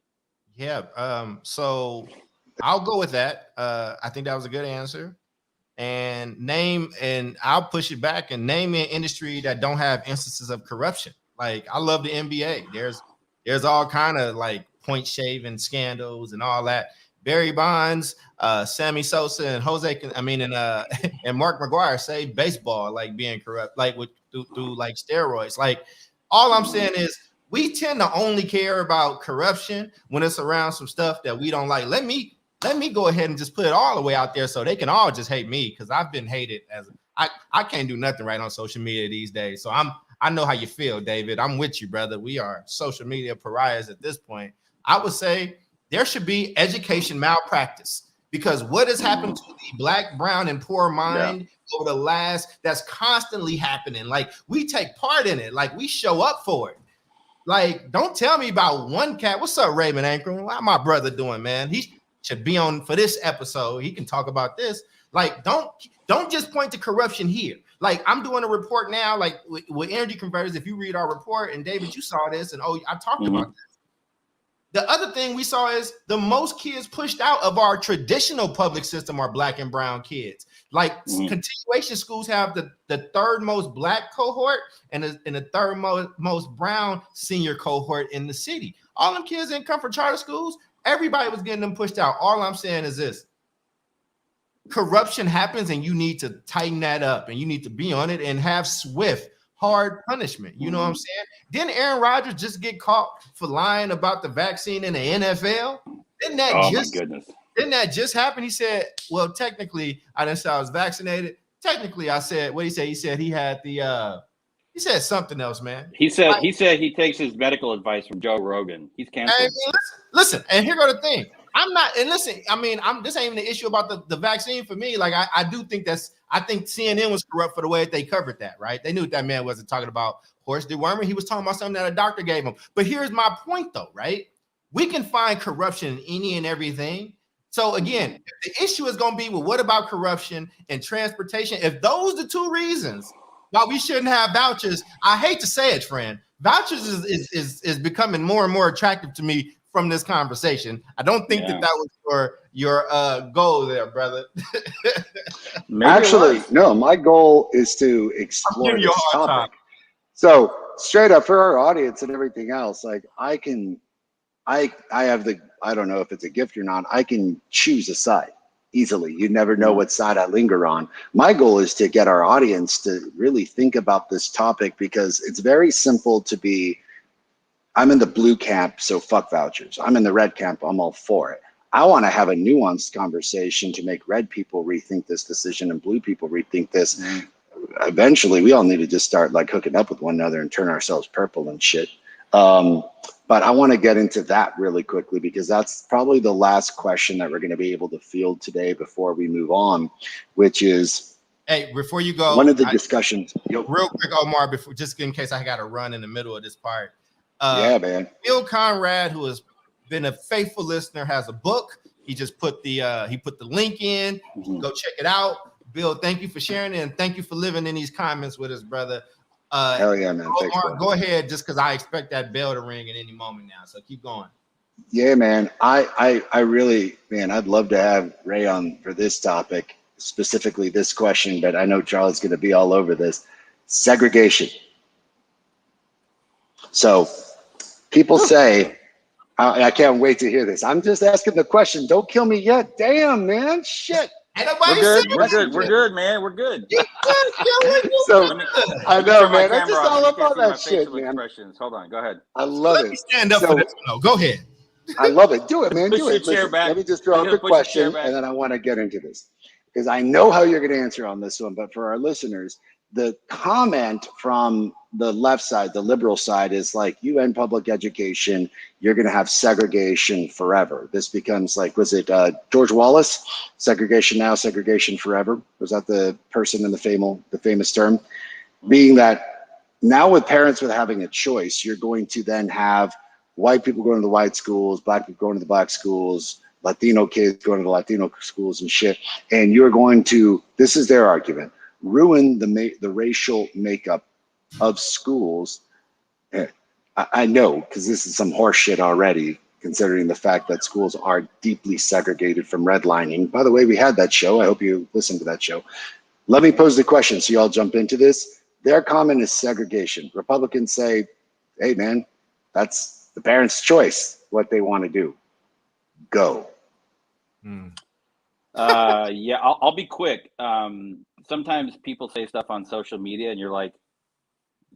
Yeah. So I'll go with that. I think that was a good answer. And I'll push it back and name an industry that don't have instances of corruption. Like, I love the NBA. There's all kind of like point shaving scandals and all that. Barry Bonds, Sammy Sosa, and and Mark McGuire saved baseball, like being corrupt, like through like steroids. Like, all I'm saying is we tend to only care about corruption when it's around some stuff that we don't like. Let me go ahead and just put it all the way out there so they can all just hate me, because I've been hated I can't do nothing right on social media these days. So I know how you feel, David. I'm with you, brother. We are social media pariahs at this point. I would say there should be education malpractice, because what has happened to the black, brown, and poor mind over the that's constantly happening. Like, we take part in it. Like, we show up for it. Like, don't tell me about one cat. What's up, Raymond Ankrum? How my brother doing, man? He should be on for this episode. He can talk about this. Like, don't just point to corruption here. Like, I'm doing a report now, like with energy converters. If you read our report, and David, you saw this, and I talked about this. The other thing we saw is the most kids pushed out of our traditional public system are black and brown kids. Like, continuation schools have the third most black cohort and the third most brown senior cohort in the city. All them kids didn't come from charter schools. Everybody was getting them pushed out. All I'm saying is this: corruption happens, and you need to tighten that up, and you need to be on it and have swift, hard punishment. You know what I'm saying? Didn't Aaron Rodgers just get caught for lying about the vaccine in the NFL? Didn't that just happen? He said, well, technically, I didn't say I was vaccinated. Technically, I said, what he said? He said he had he said something else, man. He said he takes his medical advice from Joe Rogan. He's canceled. Listen, and here go the thing. This ain't even the issue about the vaccine for me. Like, I do think I think CNN was corrupt for the way that they covered that, right? They knew that man wasn't talking about horse deworming. He was talking about something that a doctor gave him. But here's my point, though, right? We can find corruption in any and everything. So again, the issue is going to be, well, what about corruption and transportation? If those are the two reasons why we shouldn't have vouchers, I hate to say it, friend, vouchers is becoming more and more attractive to me from this conversation. I don't think that was your goal there, brother. Actually, no, my goal is to explore this topic. So straight up for our audience and everything else, like, I have I don't know if it's a gift or not, I can choose a side easily. You never know what side I linger on. My goal is to get our audience to really think about this topic, because it's very simple to be, I'm in the blue camp, so fuck vouchers. I'm in the red camp, I'm all for it. I want to have a nuanced conversation to make red people rethink this decision and blue people rethink this. Eventually, we all need to just start like hooking up with one another and turn ourselves purple and shit. But I want to get into that really quickly, because that's probably the last question that we're going to be able to field today before we move on, which is, hey, before you go, one of the discussions. Real quick, Omar, before, just in case I got to run in the middle of this part. Yeah, man. Bill Conrad, who has been a faithful listener, has a book. He just put the link in. Go check it out. Bill, thank you for sharing it, and thank you for living in these comments with us, brother. Hell yeah, man. Thanks, Omar, go ahead, just because I expect that bell to ring at any moment now. So keep going. Yeah, man. I really, man, I'd love to have Ray on for this topic, specifically this question, but I know Charlie's going to be all over this. Segregation. So people say, I can't wait to hear this. I'm just asking the question. Don't kill me yet. Damn, man. Shit. We're good, man. We're good. So I know, man. I'm just all up on that shit, man. Hold on, go ahead. I love it. Stand up for this. No, go ahead. I love it. Do it, man. Push Do your it. chair Listen, back. let me just throw I'm a gonna quick push your chair question, back. and then I want to get into this because I know how you're going to answer on this one. But for our listeners, the comment from the left side, the liberal side, is like, you end public education, you're going to have segregation forever. This becomes like, was it George Wallace? Segregation now, segregation forever. Was that the person in the famous term? Being that now with parents with having a choice, you're going to then have white people going to the white schools, black people going to the black schools, Latino kids going to the Latino schools and shit. And you're going to, this is their argument, ruin the racial makeup of schools. I know, because this is some horse shit already, considering the fact that schools are deeply segregated from redlining. By the way, we had that show. I hope you listened to that show. Let me pose the question so y'all jump into this. Their comment is segregation. Republicans say, hey, man, that's the parents' choice, what they want to do. Go. Yeah, I'll be quick. Sometimes people say stuff on social media and you're like,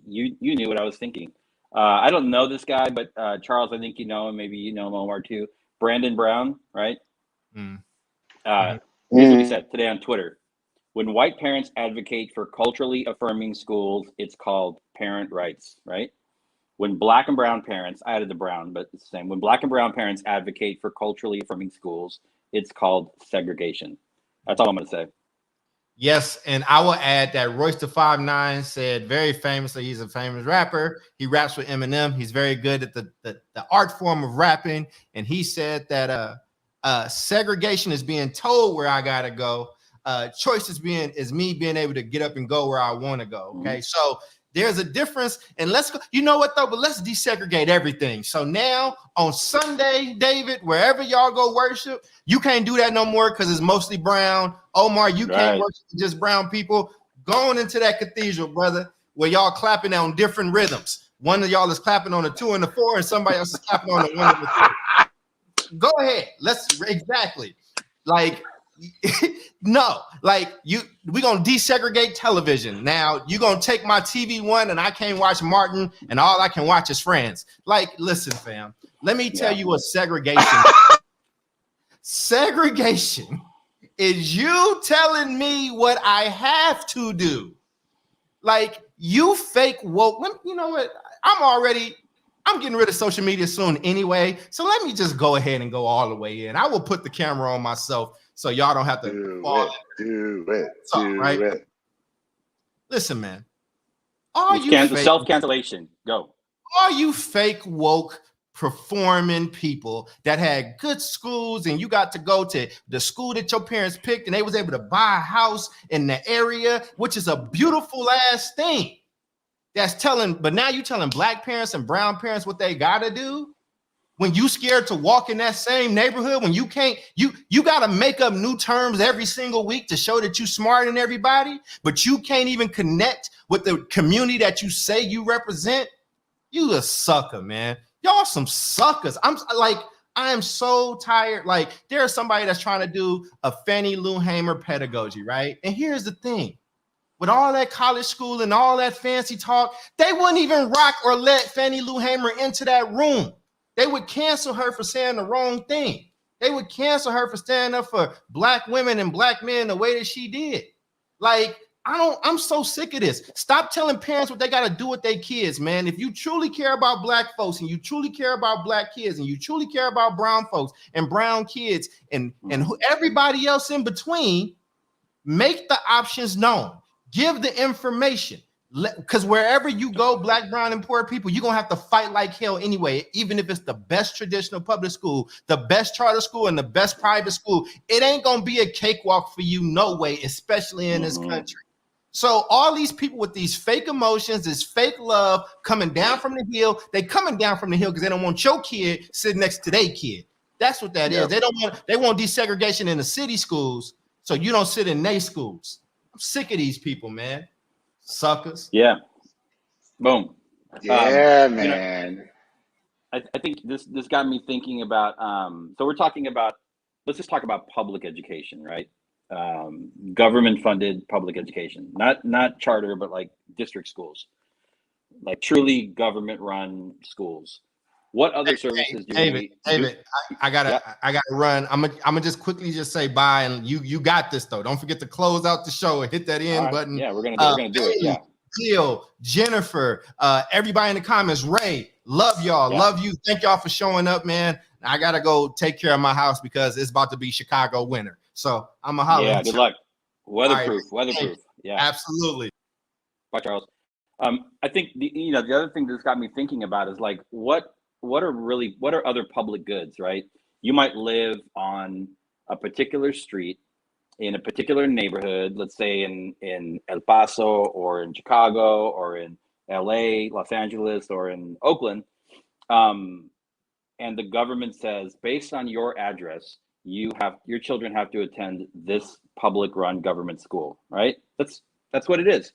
you knew what I was thinking. I don't know this guy, but Charles, I think you know him. Maybe you know him, Omar, too. Brandon Brown, right? Here's what he said today on Twitter. When white parents advocate for culturally affirming schools, it's called parent rights, right? When black and brown parents, I added the brown, but it's the same. When black and brown parents advocate for culturally affirming schools, it's called segregation. That's all I'm going to say. Yes, and I will add that Royce the 5'9" said very famously, he's a famous rapper. He raps with Eminem. He's very good at the art form of rapping. And he said that segregation is being told where I gotta go. Choice is me being able to get up and go where I want to go. Okay, so there's a difference, and let's go. You know what though? But let's desegregate everything. So now on Sunday, David, wherever y'all go worship, you can't do that no more because it's mostly brown. Omar, you can't worship with just brown people. Going into that cathedral, brother, where y'all clapping on different rhythms. One of y'all is clapping on the 2 and the 4, and somebody else is clapping on the 1 and the 3. Go ahead. Let's exactly like. No, like we're gonna desegregate television. Now you're gonna take my TV one and I can't watch Martin and all I can watch is Friends. Like, listen, fam, let me tell you what segregation segregation is. You telling me what I have to do. Like, you fake woke. You know what? I'm getting rid of social media soon anyway. So let me just go ahead and go all the way in. I will put the camera on myself so y'all don't have to do it. Listen, man. Self-cancellation. Go. Are you fake woke performing people that had good schools and you got to go to the school that your parents picked and they was able to buy a house in the area, which is a beautiful ass thing. But now you telling black parents and brown parents what they gotta do? When you scared to walk in that same neighborhood, when you can't, you got to make up new terms every single week to show that you smarter than everybody, but you can't even connect with the community that you say you represent. You a sucker, man. Y'all some suckers. I am so tired. Like, there's somebody that's trying to do a Fannie Lou Hamer pedagogy, right? And here's the thing. With all that college school and all that fancy talk, they wouldn't even rock or let Fannie Lou Hamer into that room. They would cancel her for saying the wrong thing. They would cancel her for standing up for black women and black men the way that she did. Like, I'm so sick of this. Stop telling parents what they got to do with their kids, man. If you truly care about black folks and you truly care about black kids and you truly care about brown folks and brown kids and everybody else in between, make the options known. Give the information. Because wherever you go, black, brown, and poor people, you're going to have to fight like hell anyway, even if it's the best traditional public school, the best charter school, and the best private school. It ain't going to be a cakewalk for you, no way, especially in this country. So all these people with these fake emotions, this fake love coming down from the hill, they coming down from the hill because they don't want your kid sitting next to their kid. That's what that is. They want desegregation in the city schools, so you don't sit in their schools. I'm sick of these people, man. Suckers. Yeah. Boom. Yeah, man. I think this got me thinking about. So we're talking about. Let's just talk about public education, right? Government-funded public education, not charter, but like district schools, like truly government-run schools. What other services do David, I gotta run. I'm gonna just quickly just say bye, and you got this though. Don't forget to close out the show and hit that end button. Yeah, we're gonna do it. Yeah. Jill, Jennifer, everybody in the comments, Ray, love y'all, love you. Thank y'all for showing up, man. I gotta go take care of my house because it's about to be Chicago winter. So I'm a holler. Yeah, good luck. Weatherproof, Right. weatherproof. Yeah, absolutely. Bye, Charles. I think the other thing that's got me thinking about is like what are other public goods, right? You might live on a particular street in a particular neighborhood, let's say in El Paso or in Chicago or in LA, Los Angeles, or in Oakland. And the government says, based on your address, your children have to attend this public run government school, right? That's what it is.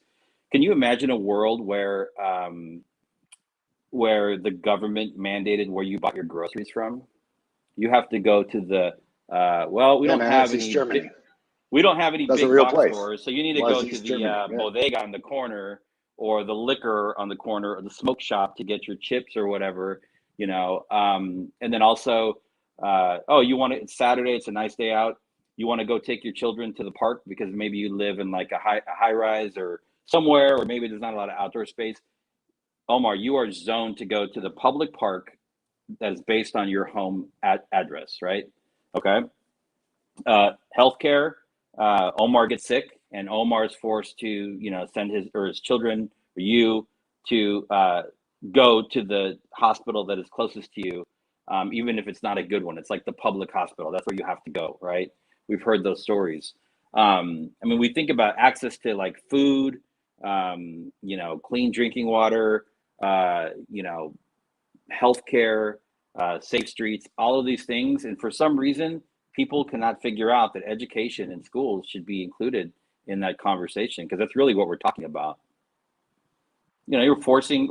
Can you imagine a world where the government mandated where you bought your groceries from? You have to go to the we don't have any. We don't have any big box stores, so you need to go to the bodega on the corner or the liquor on the corner or the smoke shop to get your chips or whatever, you know. And then also, it's Saturday, it's a nice day out. You want to go take your children to the park because maybe you live in like a high rise or somewhere, or maybe there's not a lot of outdoor space. Omar, you are zoned to go to the public park that is based on your home address, right? Okay. Healthcare. Omar gets sick, and Omar is forced to, send his children or you to go to the hospital that is closest to you, even if it's not a good one. It's like the public hospital. That's where you have to go, right? We've heard those stories. We think about access to like food, clean drinking water, healthcare, safe streets, all of these things. And for some reason, people cannot figure out that education in schools should be included in that conversation, because that's really what we're talking about. We're forcing,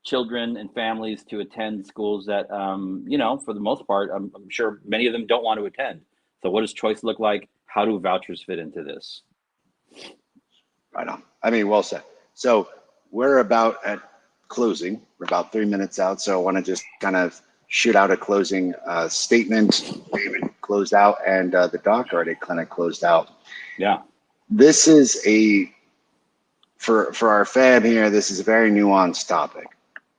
children and families to attend schools that, for the most part, I'm sure many of them don't want to attend. So what does choice look like? How do vouchers fit into this? Right on. Well said. So we're about at closing. We're about 3 minutes out. So I want to just kind of shoot out a closing statement. David closed out, and the doc already kind of closed out. Yeah. This is for our fam here, this is a very nuanced topic.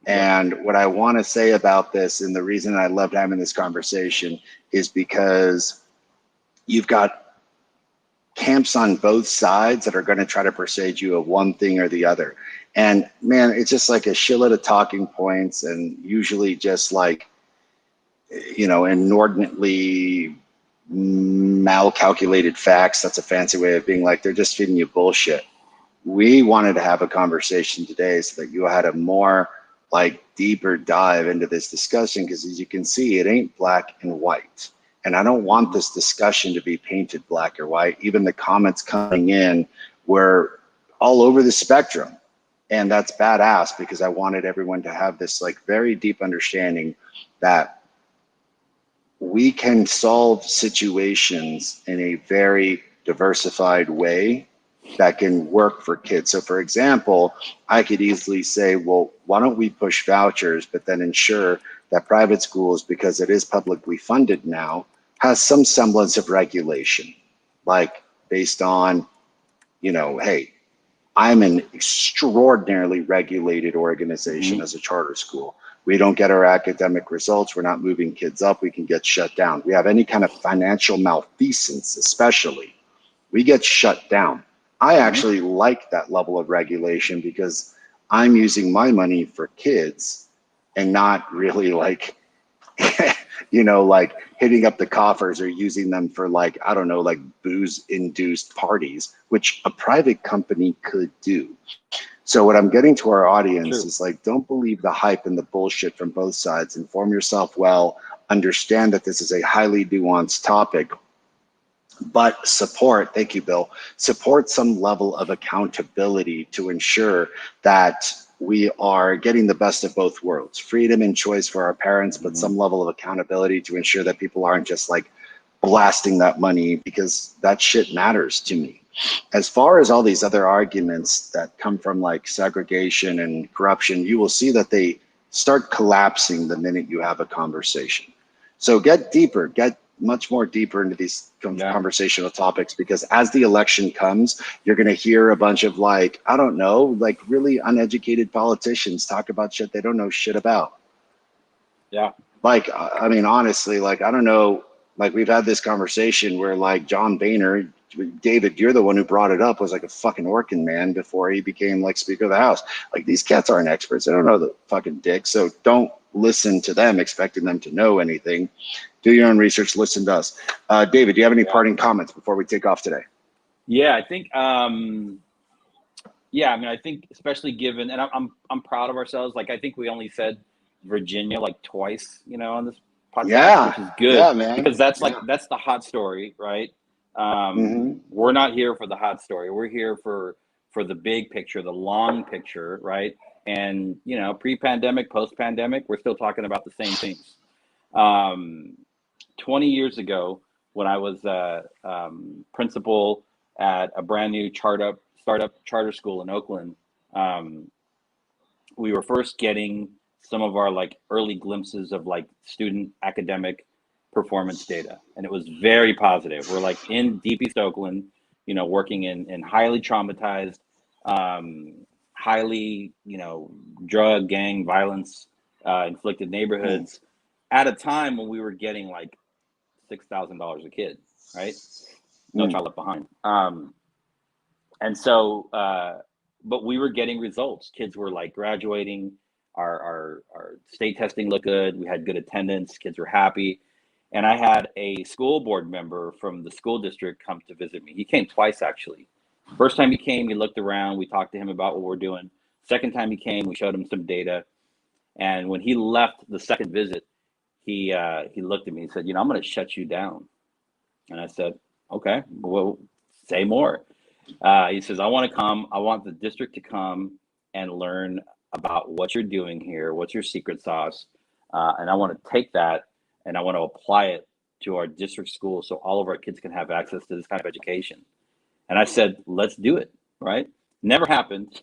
And what I want to say about this, and the reason I loved having this conversation, is because you've got camps on both sides that are going to try to persuade you of one thing or the other. And man, it's just like a shitload of talking points, and usually just like, inordinately malcalculated facts. That's a fancy way of being like, they're just feeding you bullshit. We wanted to have a conversation today so that you had a more like deeper dive into this discussion, because as you can see, it ain't black and white. And I don't want this discussion to be painted black or white. Even the comments coming in were all over the spectrum. And that's badass, because I wanted everyone to have this like very deep understanding that we can solve situations in a very diversified way that can work for kids. So for example, I could easily say, well, why don't we push vouchers, but then ensure that private schools, because it is publicly funded now, has some semblance of regulation, like based on, hey, I'm an extraordinarily regulated organization as a charter school. We don't get our academic results. We're not moving kids up. We can get shut down. We have any kind of financial malfeasance, especially, we get shut down. I actually like that level of regulation, because I'm using my money for kids and not really like, like hitting up the coffers or using them for like, I don't know, like booze induced parties, which a private company could do. So what I'm getting to our audience is like, don't believe the hype and the bullshit from both sides. Inform yourself well, understand that this is a highly nuanced topic, but support, thank you, Bill, support some level of accountability to ensure that we are getting the best of both worlds, freedom and choice for our parents, but some level of accountability to ensure that people aren't just like blasting that money, because that shit matters to me. As far as all these other arguments that come from like segregation and corruption, you will see that they start collapsing the minute you have a conversation. So get deeper, get much more deeper into these conversational topics, because as the election comes, you're going to hear a bunch of like, I don't know, like really uneducated politicians talk about shit they don't know shit about. Yeah. Like, I mean, honestly, like, I don't know, like we've had this conversation where like John Boehner, David, you're the one who brought it up, was like a fucking Orkin man before he became like Speaker of the House. Like, these cats aren't experts. They don't know the fucking dick. So don't listen to them expecting them to know anything. Do your own research, listen to us. David, do you have any parting comments before we take off today? Yeah, I think, I mean, I think especially given, and I'm proud of ourselves. Like, I think we only said Virginia like twice, you know, on this podcast, which is good. Yeah, man. Because that's like, that's the hot story, right? We're not here for the hot story. We're here for the big picture, the long picture, right? And, you know, pre-pandemic, post-pandemic, we're still talking about the same things. 20 years ago, when I was principal at a brand new startup charter school in Oakland, we were first getting some of our like early glimpses of like student academic performance data, and it was very positive. We're like in deep East Oakland, you know, working in highly traumatized, highly, you know, drug, gang, violence inflicted neighborhoods at a time when we were getting like $6,000 a kid, right? No child left behind. And so, but we were getting results. Kids were like graduating. Our state testing looked good. We had good attendance. Kids were happy. And I had a school board member from the school district come to visit me. He came twice, actually. First time he came, he looked around. We talked to him about what we're doing. Second time he came, we showed him some data. And when he left the second visit, he looked at me and said, you know, I'm going to shut you down. And I said, okay, well, say more. He says, I want the district to come and learn about what you're doing here, what's your secret sauce. And I want to take that and I want to apply it to our district schools so all of our kids can have access to this kind of education. And I said, let's do it, right? Never happened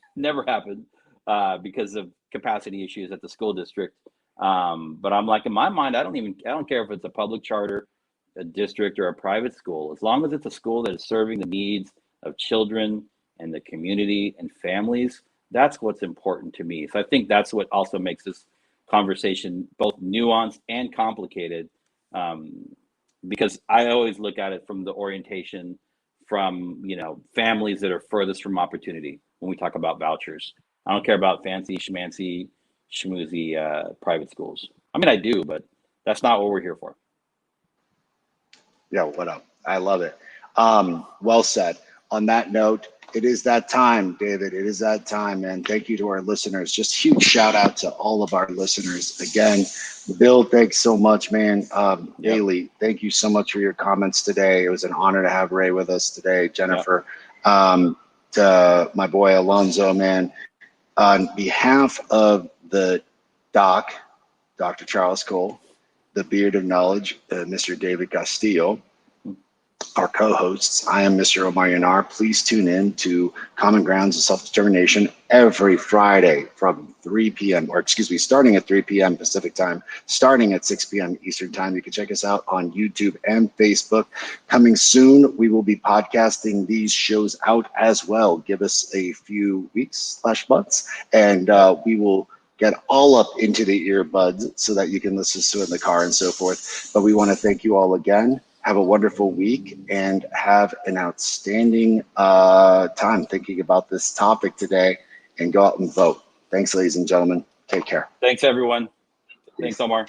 because of capacity issues at the school district. But I'm like, in my mind, I don't care if it's a public charter, a district, or a private school. As long as it's a school that is serving the needs of children and the community and families, that's what's important to me. So I think that's what also makes this conversation both nuanced and complicated, because I always look at it from the orientation from, you know, families that are furthest from opportunity when we talk about vouchers. I don't care about fancy schmancy schmoozy private schools. I mean, I do, but that's not what we're here for. Yeah, what up? I love it. Well said. On that note, it is that time, David. It is that time, man. Thank you to our listeners. Just huge shout out to all of our listeners. Again, Bill, thanks so much, man. Haley, thank you so much for your comments today. It was an honor to have Ray with us today. Jennifer, to my boy Alonzo, man. On behalf of the Dr. Charles Cole, the Beard of Knowledge, Mr. David Castillo, our co-hosts, I am Mr. Omar Yanar. Please tune in to Common Grounds of Self-Determination every Friday from 3 p.m. or excuse me, starting at 3 p.m. Pacific time, starting at 6 p.m. Eastern time. You can check us out on YouTube and Facebook. Coming soon, we will be podcasting these shows out as well. Give us a few weeks/months, and we will get all up into the earbuds so that you can listen to it in the car and so forth. But we want to thank you all again. Have a wonderful week and have an outstanding time thinking about this topic today, and go out and vote. Thanks, ladies and gentlemen. Take care. Thanks, everyone. Thanks, Omar.